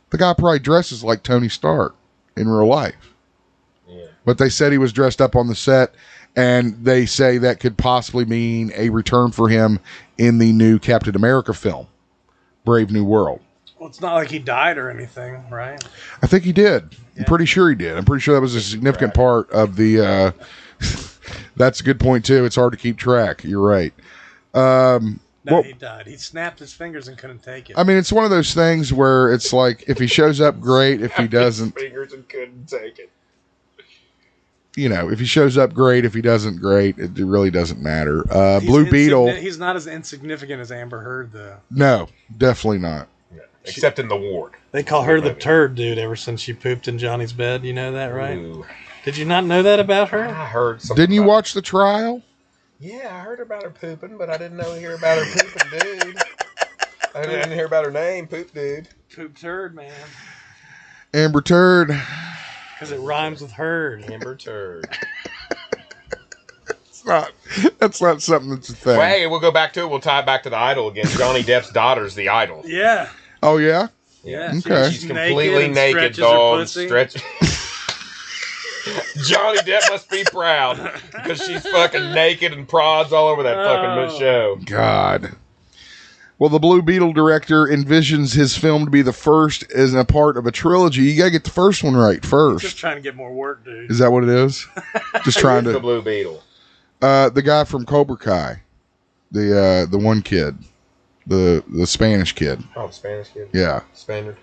the guy probably dresses like Tony Stark in real life. Yeah. But they said he was dressed up on the set, and they say that could possibly mean a return for him in the new Captain America film, Brave New World. Well, it's not like he died or anything, right? I think he did. Yeah. I'm pretty sure he did. I'm pretty sure that was a significant part of the... That's a good point, too. It's hard to keep track. You're right. He died. He snapped his fingers and couldn't take it. I mean, it's one of those things where it's like, if he shows up, great. If he doesn't... His fingers and couldn't take it. You know, if he shows up, great. If he doesn't, great. It really doesn't matter. Blue Beetle... He's not as insignificant as Amber Heard, though. No, definitely not. Yeah. Except in the ward. They call her the turd dude ever since she pooped in Johnny's bed. You know that, right? Ooh. Did you not know that about her? I heard something. Didn't you watch the trial? Yeah, I heard about her pooping, but I didn't hear about her pooping dude. I didn't hear about her name, Poop Dude. Poop Turd, man. Amber Turd. Because it rhymes with herd. Amber Turd. That's not something that's a thing. Well, hey, we'll go back to it. We'll tie it back to the Idol again. Johnny Depp's daughter's the Idol. Yeah. Oh, yeah? Yeah. Okay. She's completely naked, dog. Johnny Depp must be proud because she's fucking naked and prods all over that fucking show. God. Well, the Blue Beetle director envisions his film to be the first as a part of a trilogy. You gotta get the first one right first. Just trying to get more work, dude. Is that what it is? Just trying to. The Blue Beetle. The guy from Cobra Kai, the one kid, the Spanish kid. Oh, the Spanish kid. Yeah. Spaniard.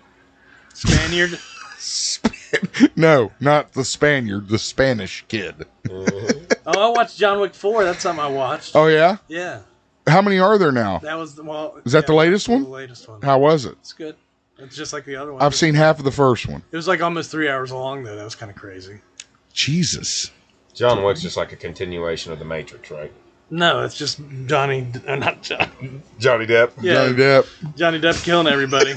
No, not the Spaniard, the Spanish kid. Oh, I watched John Wick 4. That's something I watched. Oh, yeah? Yeah. How many are there now? That was Is that the latest one? The latest one. How was it? It's good. It's just like the other one. I've seen half of the first one. It was like almost 3 hours long, though. That was kind of crazy. Jesus. John Wick's just like a continuation of The Matrix, right? No, it's just Johnny Depp. Yeah. Johnny Depp. Johnny Depp killing everybody.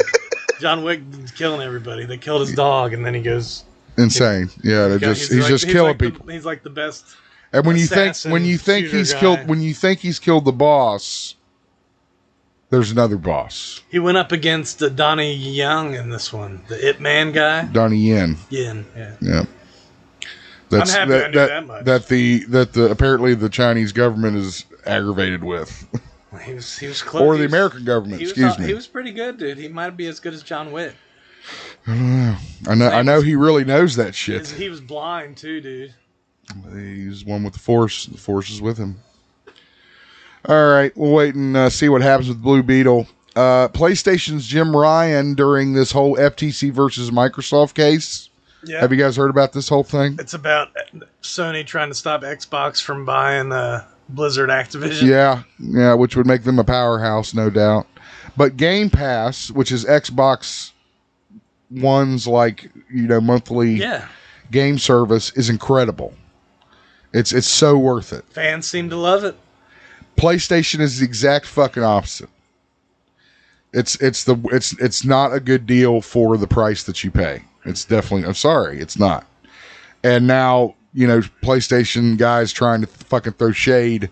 John Wick killing everybody. They killed his dog, and then he goes insane. He's just killing people. He's like the best. And when you think he's killed the boss, there's another boss. He went up against Donnie Yen in this one, the Ip Man guy. Donnie Yen. Yen, yeah. Yeah. I'm happy I knew that much. That apparently the Chinese government is aggravated with. He was close. Or the American government, excuse me. He was pretty good, dude. He might be as good as John Wick. I don't know. I know he really knows that shit. He was blind too, dude. He's one with the Force. The Force is with him. All right, we'll wait and see what happens with Blue Beetle. PlayStation's Jim Ryan during this whole FTC versus Microsoft case. Yeah. Have you guys heard about this whole thing? It's about Sony trying to stop Xbox from buying Blizzard Activision. Yeah, which would make them a powerhouse, no doubt. But Game Pass, which is Xbox One's monthly game service, is incredible. It's so worth it. Fans seem to love it. PlayStation is the exact fucking opposite. It's not a good deal for the price that you pay. It's definitely, I'm sorry, it's not. And now, PlayStation guys trying to fucking throw shade,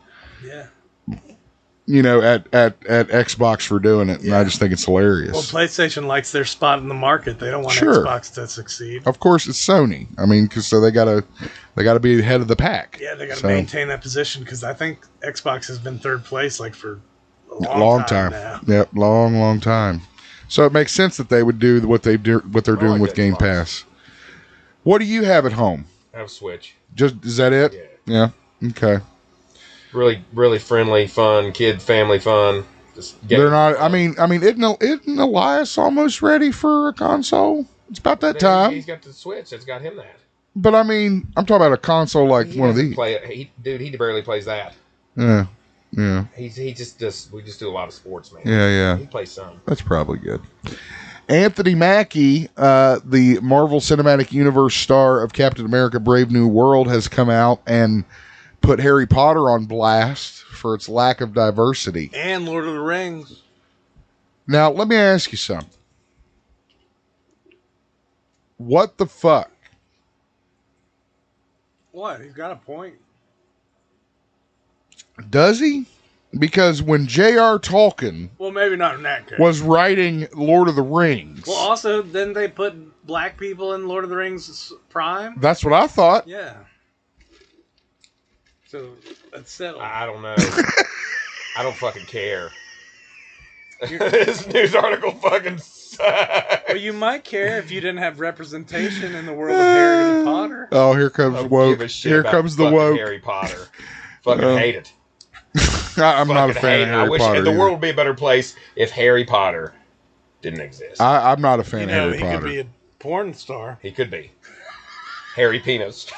at Xbox for doing it. And I just think it's hilarious. Well, PlayStation likes their spot in the market. They don't want Xbox to succeed. Of course, it's Sony. I mean, so they gotta be ahead of the pack. Yeah, they gotta maintain that position because I think Xbox has been third place for a long time now. Yep, long time. So it makes sense that they would do what they're doing with Game Pass. What do you have at home? I have a Switch. Is that it? Yeah. Okay. Really, really friendly, fun, family fun. They're not. I mean, isn't Elias almost ready for a console? It's about that time. He's got the Switch. That's got him that. But I mean, I'm talking about a console like one of these. He barely plays that. Yeah. We just do a lot of sports, man. Yeah. He plays some. That's probably good. Anthony Mackie, the Marvel Cinematic Universe star of Captain America: Brave New World, has come out and put Harry Potter on blast for its lack of diversity. And Lord of the Rings. Now, let me ask you something. What the fuck? What? He's got a point. Does he? Because when J.R. Tolkien Well, maybe not in that case. was writing Lord of the Rings. Well, also, didn't they put black people in Lord of the Rings Prime? That's what I thought. Yeah. So, that's settled. I don't know. I don't fucking care. This news article fucking sucks. Well, you might care if you didn't have representation in the world of Harry Potter. Oh, here comes woke. Here comes the woke. Harry Potter. Fucking hate it. I'm not a fan of Harry Potter. The world would be a better place if Harry Potter didn't exist. I'm not a fan of Harry Potter. He could be a porn star. He could be. Harry Penis.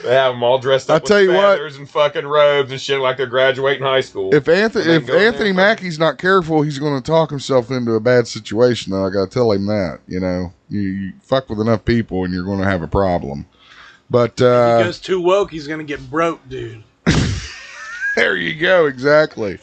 They have them all dressed up with feathers and fucking robes and shit like they're graduating high school. If Anthony Mackie's not careful, he's going to talk himself into a bad situation. I got to tell him that. You fuck with enough people and you're going to have a problem. But if he goes too woke, he's going to get broke, dude. There you go. Exactly.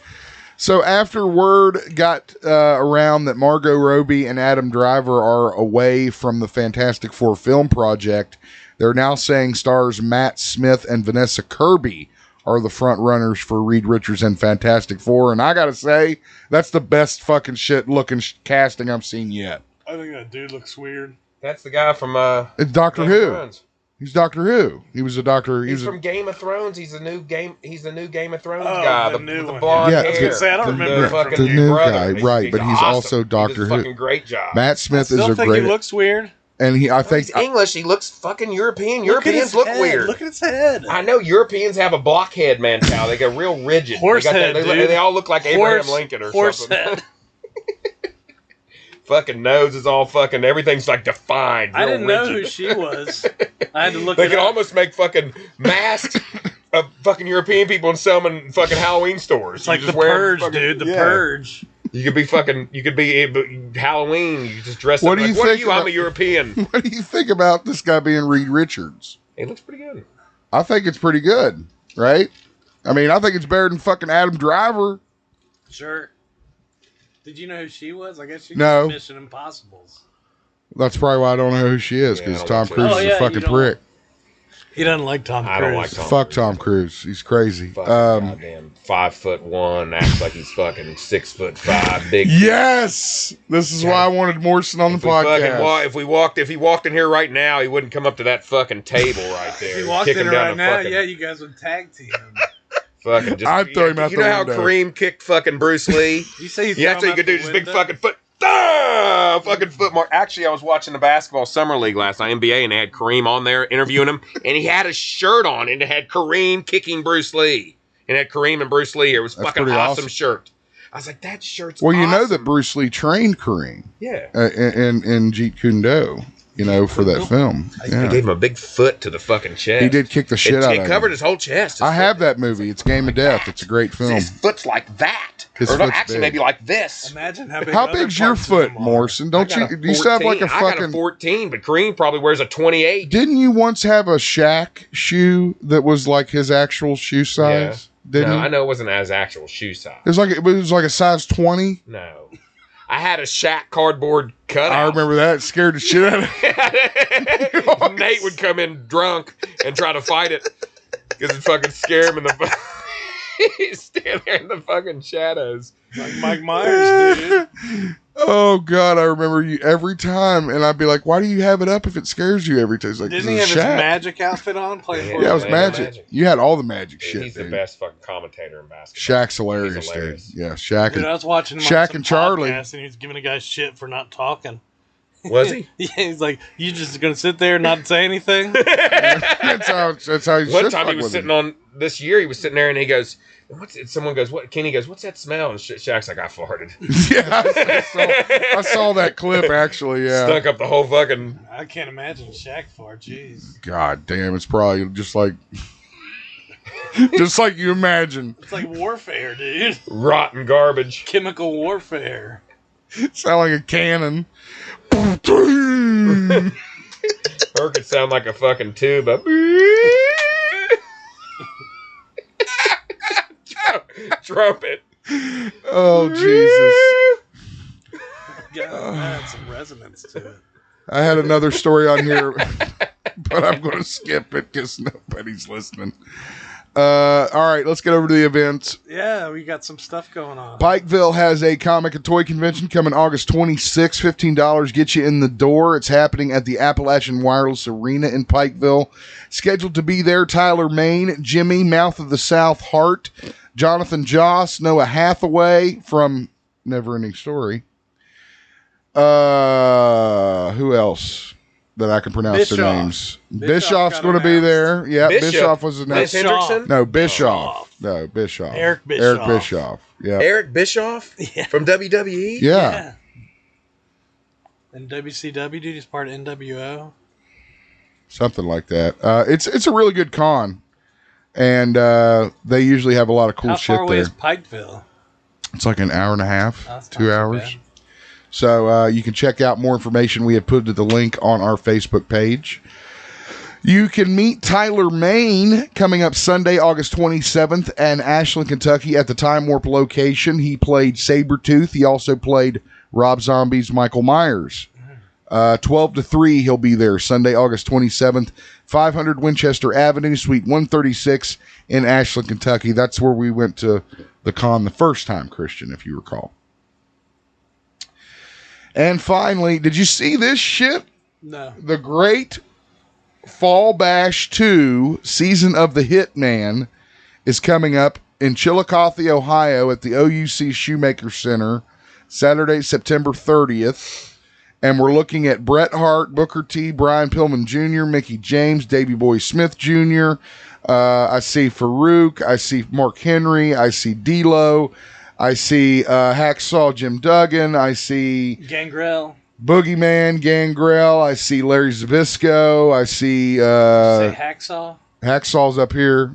So after word got around that Margot Robbie and Adam Driver are away from the Fantastic Four film project, they're now saying stars Matt Smith and Vanessa Kirby are the front runners for Reed Richards and Fantastic Four. And I got to say, that's the best fucking shit looking casting I've seen yet. I think that dude looks weird. That's the guy from it's Doctor Who. He's Doctor Who. He was a doctor. He's from Game of Thrones. He's the new Game of Thrones guy. The blonde hair. I was gonna say, I don't remember the new guy, right? But he's awesome. Also Doctor Who. Fucking great job. Matt Smith is a great. He looks weird. And I think he's English. He looks fucking European. Europeans look weird. Look at his head. I know Europeans have a blockhead mentality. They get real rigid. They all look like Abraham Lincoln or something. Fucking nose is all fucking, everything's like defined. I didn't know who she was. I had to look. They could almost make fucking masks of fucking European people and sell them in fucking Halloween stores. It's like the Purge, dude. The Purge. You could be Halloween. You just dress up. What are you? I'm a European. What do you think about this guy being Reed Richards? He looks pretty good. I think it's pretty good, right? I mean, I think it's better than fucking Adam Driver. Sure. Did you know who she was? I guess she was Mission Impossibles. That's probably why I don't know who she is, because Tom Cruise is a fucking prick. He doesn't like Tom Cruise. I don't like Tom Fuck Cruise. Tom Cruise. He's crazy. Goddamn 5'1", acts like he's fucking 6'5", big. Yes! This is why I wanted Morrison on the podcast. If he walked in here right now, he wouldn't come up to that fucking table right there. If he walked in here right now, you guys would tag team. Fucking just, I'd throw him out the window. You know how Kareem kicked fucking Bruce Lee? You say that's how you could do this big fucking foot. Fucking foot mark. Actually, I was watching the basketball summer league last night, NBA, and they had Kareem on there interviewing him, and he had a shirt on, and it had Kareem kicking Bruce Lee, and it had Kareem and Bruce Lee. It was fucking awesome shirt. I was like, that shirt's awesome. You know that Bruce Lee trained Kareem. Yeah. In Jeet Kune Do. For that film. He gave him a big foot to the fucking chest. He did kick the shit out of him. It covered his whole chest. I have that movie. It's Game of Death. It's a great film. His foot's like that. Maybe like this. Imagine how big's your foot, Morrison? Do you still have like a fucking... I got a 14, but Kareem probably wears a 28. Didn't you once have a Shaq shoe that was like his actual shoe size? Yeah. I know it wasn't his actual shoe size. It was like a size 20? No. I had a Shaq cardboard cutout. I remember that. It scared the shit out of me. Nate would come in drunk and try to fight it because it'd fucking scare him in the... He'd stand there in the fucking shadows. Like Mike Myers, dude. Oh, God, I remember you every time, and I'd be like, why do you have it up if it scares you every time? It's like, didn't he have his magic outfit on? Yeah, it was magic. You had all the magic shit, He's the best fucking commentator in basketball. Shaq's hilarious, dude. Yeah, Shaq. Dude, I was watching him Shaq and Charlie. And he was giving a guy shit for not talking. Was he? Yeah, he's like, you just gonna sit there and not say anything? That's how you One should time fuck he was with sitting him. on this year. He was sitting there and he goes, "What's it?" Someone goes, "What?" Kenny goes, "What's that smell?" And Shaq's like, "I farted." Yeah, I saw that clip actually. Yeah. Stunk up the whole fucking. I can't imagine Shaq fart. Jeez, God damn, it's probably just like you imagine. it's like warfare, dude. Rotten garbage. Chemical warfare. Sound like a cannon. Or could sound like a fucking tuba. Trumpet. Oh Jesus! God, that had some resonance to it. I had another story on here, but I'm going to skip it because nobody's listening. All right, let's get over to the events. Yeah, we got some stuff going on. Pikeville has a comic and toy convention coming August 26th. $15 gets you in the door. It's happening at the Appalachian Wireless Arena in Pikeville. Scheduled to be there, Tyler Main, Jimmy, Mouth of the South, Hart, Jonathan Joss, Noah Hathaway from Neverending Story. Who else that I can pronounce their names? Bischoff's going to be there. Yeah, Bischoff was announced. Hendrickson? No, Bischoff. No, Bischoff. Eric Bischoff. Eric Bischoff. Yeah. Eric Bischoff? Yeah. From WWE? Yeah. And WCW, dude, he's part of NWO. Something like that. It's a really good con. And they usually have a lot of cool shit there. How far away is Pikeville? It's like an hour and a half, Oh, that's 2 not too hours. bad. So you can check out more information. We have put the link on our Facebook page. You can meet Tyler Main coming up Sunday, August 27th in Ashland, Kentucky at the Time Warp location. He played Sabretooth. He also played Rob Zombie's Michael Myers. 12 to 3, he'll be there Sunday, August 27th, 500 Winchester Avenue, Suite 136 in Ashland, Kentucky. That's where we went to the con the first time, Christian, if you recall. And finally, did you see this shit? No. The Great Fall Bash 2 Season of the Hitman is coming up in Chillicothe, Ohio at the OUC Shoemaker Center Saturday, September 30th. And we're looking at Bret Hart, Booker T, Brian Pillman Jr., Mickey James, Davey Boy Smith Jr. I see Farouk. I see Mark Henry. I see D-Lo. I see Hacksaw Jim Duggan. I see Gangrel. Boogeyman Gangrel. I see Larry Zbysko. I see Say Hacksaw. Hacksaw's up here.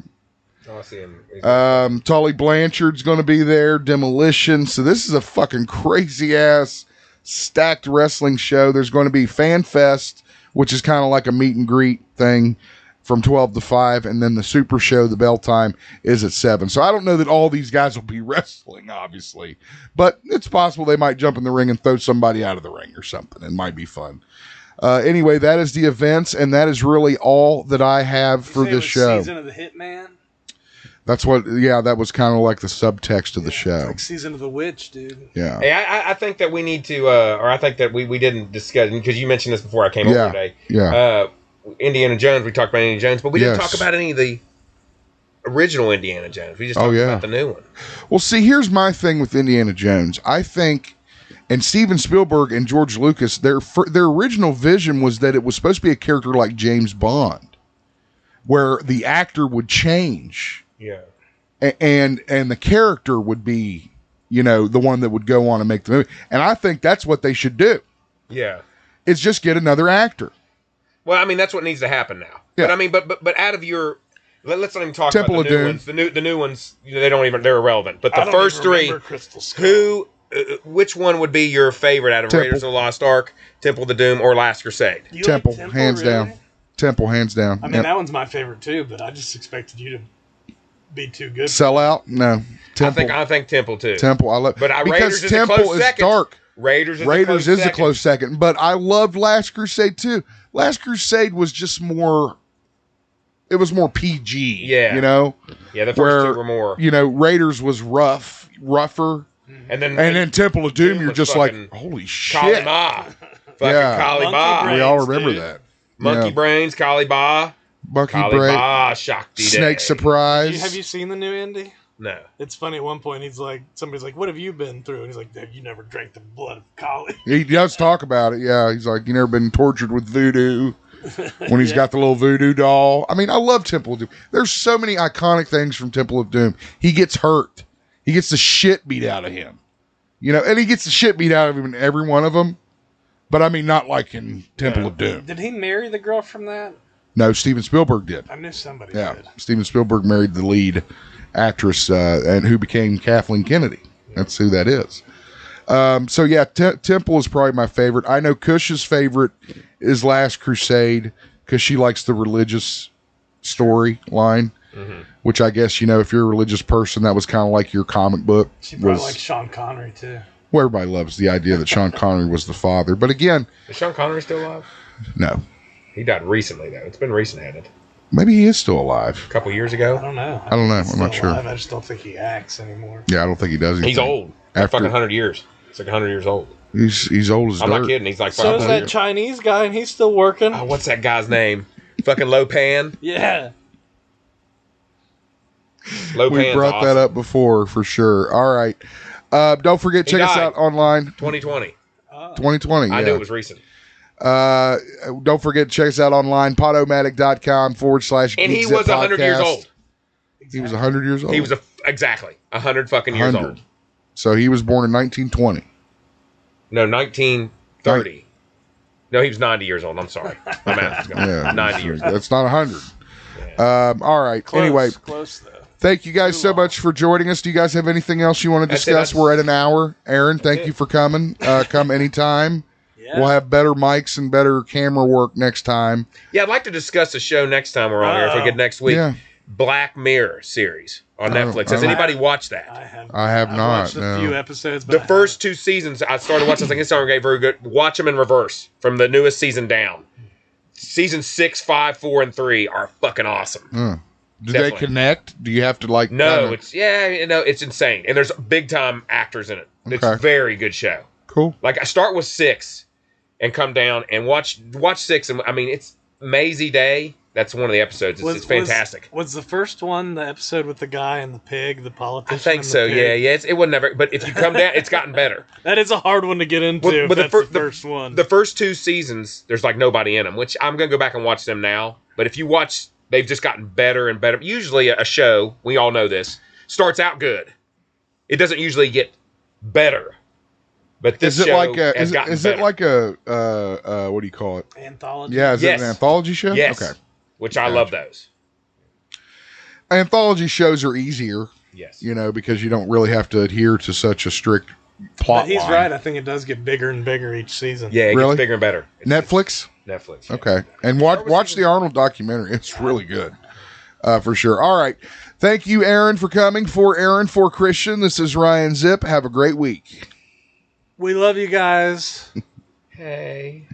Oh, I see him. Tully Blanchard's going to be there. Demolition. So this is a fucking crazy ass stacked wrestling show. There's going to be Fan Fest, which is kind of like a meet and greet thing from 12 to 5, and then the Super Show, the bell time, is at 7. So I don't know that all these guys will be wrestling, obviously, but it's possible they might jump in the ring and throw somebody out of the ring or something. It might be fun. Anyway, that is the events, and that is really all that I have for this show. Season of the Hitman? That's what, yeah, that was kind of like the subtext of the show. It's like Season of the Witch, dude. Yeah. Hey, I think that we need to, or I think that we didn't discuss, because you mentioned this before I came over today. Yeah. Indiana Jones, we talked about Indiana Jones, but we didn't Yes. talk about any of the original Indiana Jones. We just talked about the new one. Well, see, here's my thing with Indiana Jones. I think, and Steven Spielberg and George Lucas, their original vision was that it was supposed to be a character like James Bond, where the actor would change. Yeah. And the character would be, you know, the one that would go on and make the movie. And I think that's what they should do. Yeah. Is just get another actor. Well, I mean, that's what needs to happen now. Yeah. But I mean, but out of your, let's not even talk Temple about the of new Doom. ones. The new ones, you know, they're irrelevant. But I the don't first even three, remember Crystal Skull. which one would be your favorite out of Temple. Raiders of the Lost Ark, Temple of the Doom, or Last Crusade? You Temple, like hands really? down. Temple, hands down. I mean, that one's my favorite too, but I just expected you to be too good. Sell out? No. Temple. I think Temple too. Temple. I love, But because Raiders is a Temple close is second. dark. Raiders is a close second. But I loved Last Crusade too. Last Crusade was just more. It was more PG. Yeah. You know. Yeah, the first where, two were more. You know, Raiders was rougher, And then Temple of Doom, you're was just like, fucking holy shit. Kali Ma. Fucking Yeah. Kali Monkey Ma. brain. We all Brains, remember dude. that. Monkey Yeah. Brains, Kali Ba. Monkey Kali Brain, Ba, Shakti Snake Day. Surprise. Have you seen the new Indy? No. It's funny, at one point, somebody's like, what have you been through? And he's like, have you never drank the blood of Kali? He does talk about it, yeah. He's like, you never been tortured with voodoo? When he's got the little voodoo doll. I mean, I love Temple of Doom. There's so many iconic things from Temple of Doom. He gets hurt. He gets the shit beat out of him. And he gets the shit beat out of him in every one of them. But I mean, not like in Temple of Doom. Did he marry the girl from that? No, Steven Spielberg did. I knew somebody did. Steven Spielberg married the lead actress and who became Kathleen Kennedy. That's who that is. So yeah, Temple is probably my favorite. I know Cush's favorite is Last Crusade because she likes the religious storyline, which I guess, if you're a religious person, that was kind of like your comic book. She probably likes Sean Connery too. Well, everybody loves the idea that Sean Connery was the father. But again... Is Sean Connery still alive? No. He died recently, though. It's been recent, hasn't it? Maybe he is still alive. A couple years ago? I don't know. I'm not sure. I just don't think he acts anymore. Yeah, I don't think he does anything. He's old. Fucking 100 years. He's like 100 years old. He's old as dirt. I'm not kidding. He's like... So is that Chinese guy, and he's still working. Oh, what's that guy's name? Fucking Lopan? Yeah. Lopan's we brought that up before, for sure. All right. Don't forget, check us out online. 2020. 2020, I knew it was recent. Don't forget to check us out online, podomatic.com/GeekZip. And he was 100 years old. He was 100 years old? He was exactly 100 fucking years old. So he was born in 1920. No, 1930. No, he was 90 years old. I'm sorry. My math is going. Yeah, 90 years old. That's not 100. Yeah. All right. Close, anyway. Close, though. Thank you guys so much for joining us. Do you guys have anything else you want to discuss? We're at an hour. Aaron, thank you for coming. Come anytime. Yeah. We'll have better mics and better camera work next time. Yeah, I'd like to discuss a show next time we're on here if we get next week. Yeah. Black Mirror series on Netflix. Has anybody watched that? I have not. Watched a few episodes. But the first 2 seasons, I started watching. I think it's not very good. Watch them in reverse from the newest season down. Season 6, 5, 4, and 3 are fucking awesome. Do they connect? Do you have to like? No, it's insane, and there's big time actors in it. It's a very good show. Cool. Like I start with 6, and come down and watch 6, and I mean it's Maisie Day. That's one of the episodes. It's fantastic. Was the first one the episode with the guy and the pig, the politician? I think so. Yeah. It wasn't ever. But if you come down, it's gotten better. That is a hard one to get into. But the first one, the first 2 seasons, there's like nobody in them. Which I'm gonna go back and watch them now. But if you watch, they've just gotten better and better. Usually, a show, we all know this, starts out good. It doesn't usually get better. But this show has gotten better. Is it like a what do you call it? Anthology. Yeah, is it an anthology show? Yes. Okay. Which I love those. Anthology shows are easier. Yes. Because you don't really have to adhere to such a strict plot line. He's right. I think it does get bigger and bigger each season. Yeah, it gets bigger and better. Netflix? Netflix. Yeah. Okay. And watch the Arnold documentary. It's really good. For sure. All right. Thank you, Aaron, for coming. For Aaron, for Christian, this is Ryan Zip. Have a great week. We love you guys. Hey.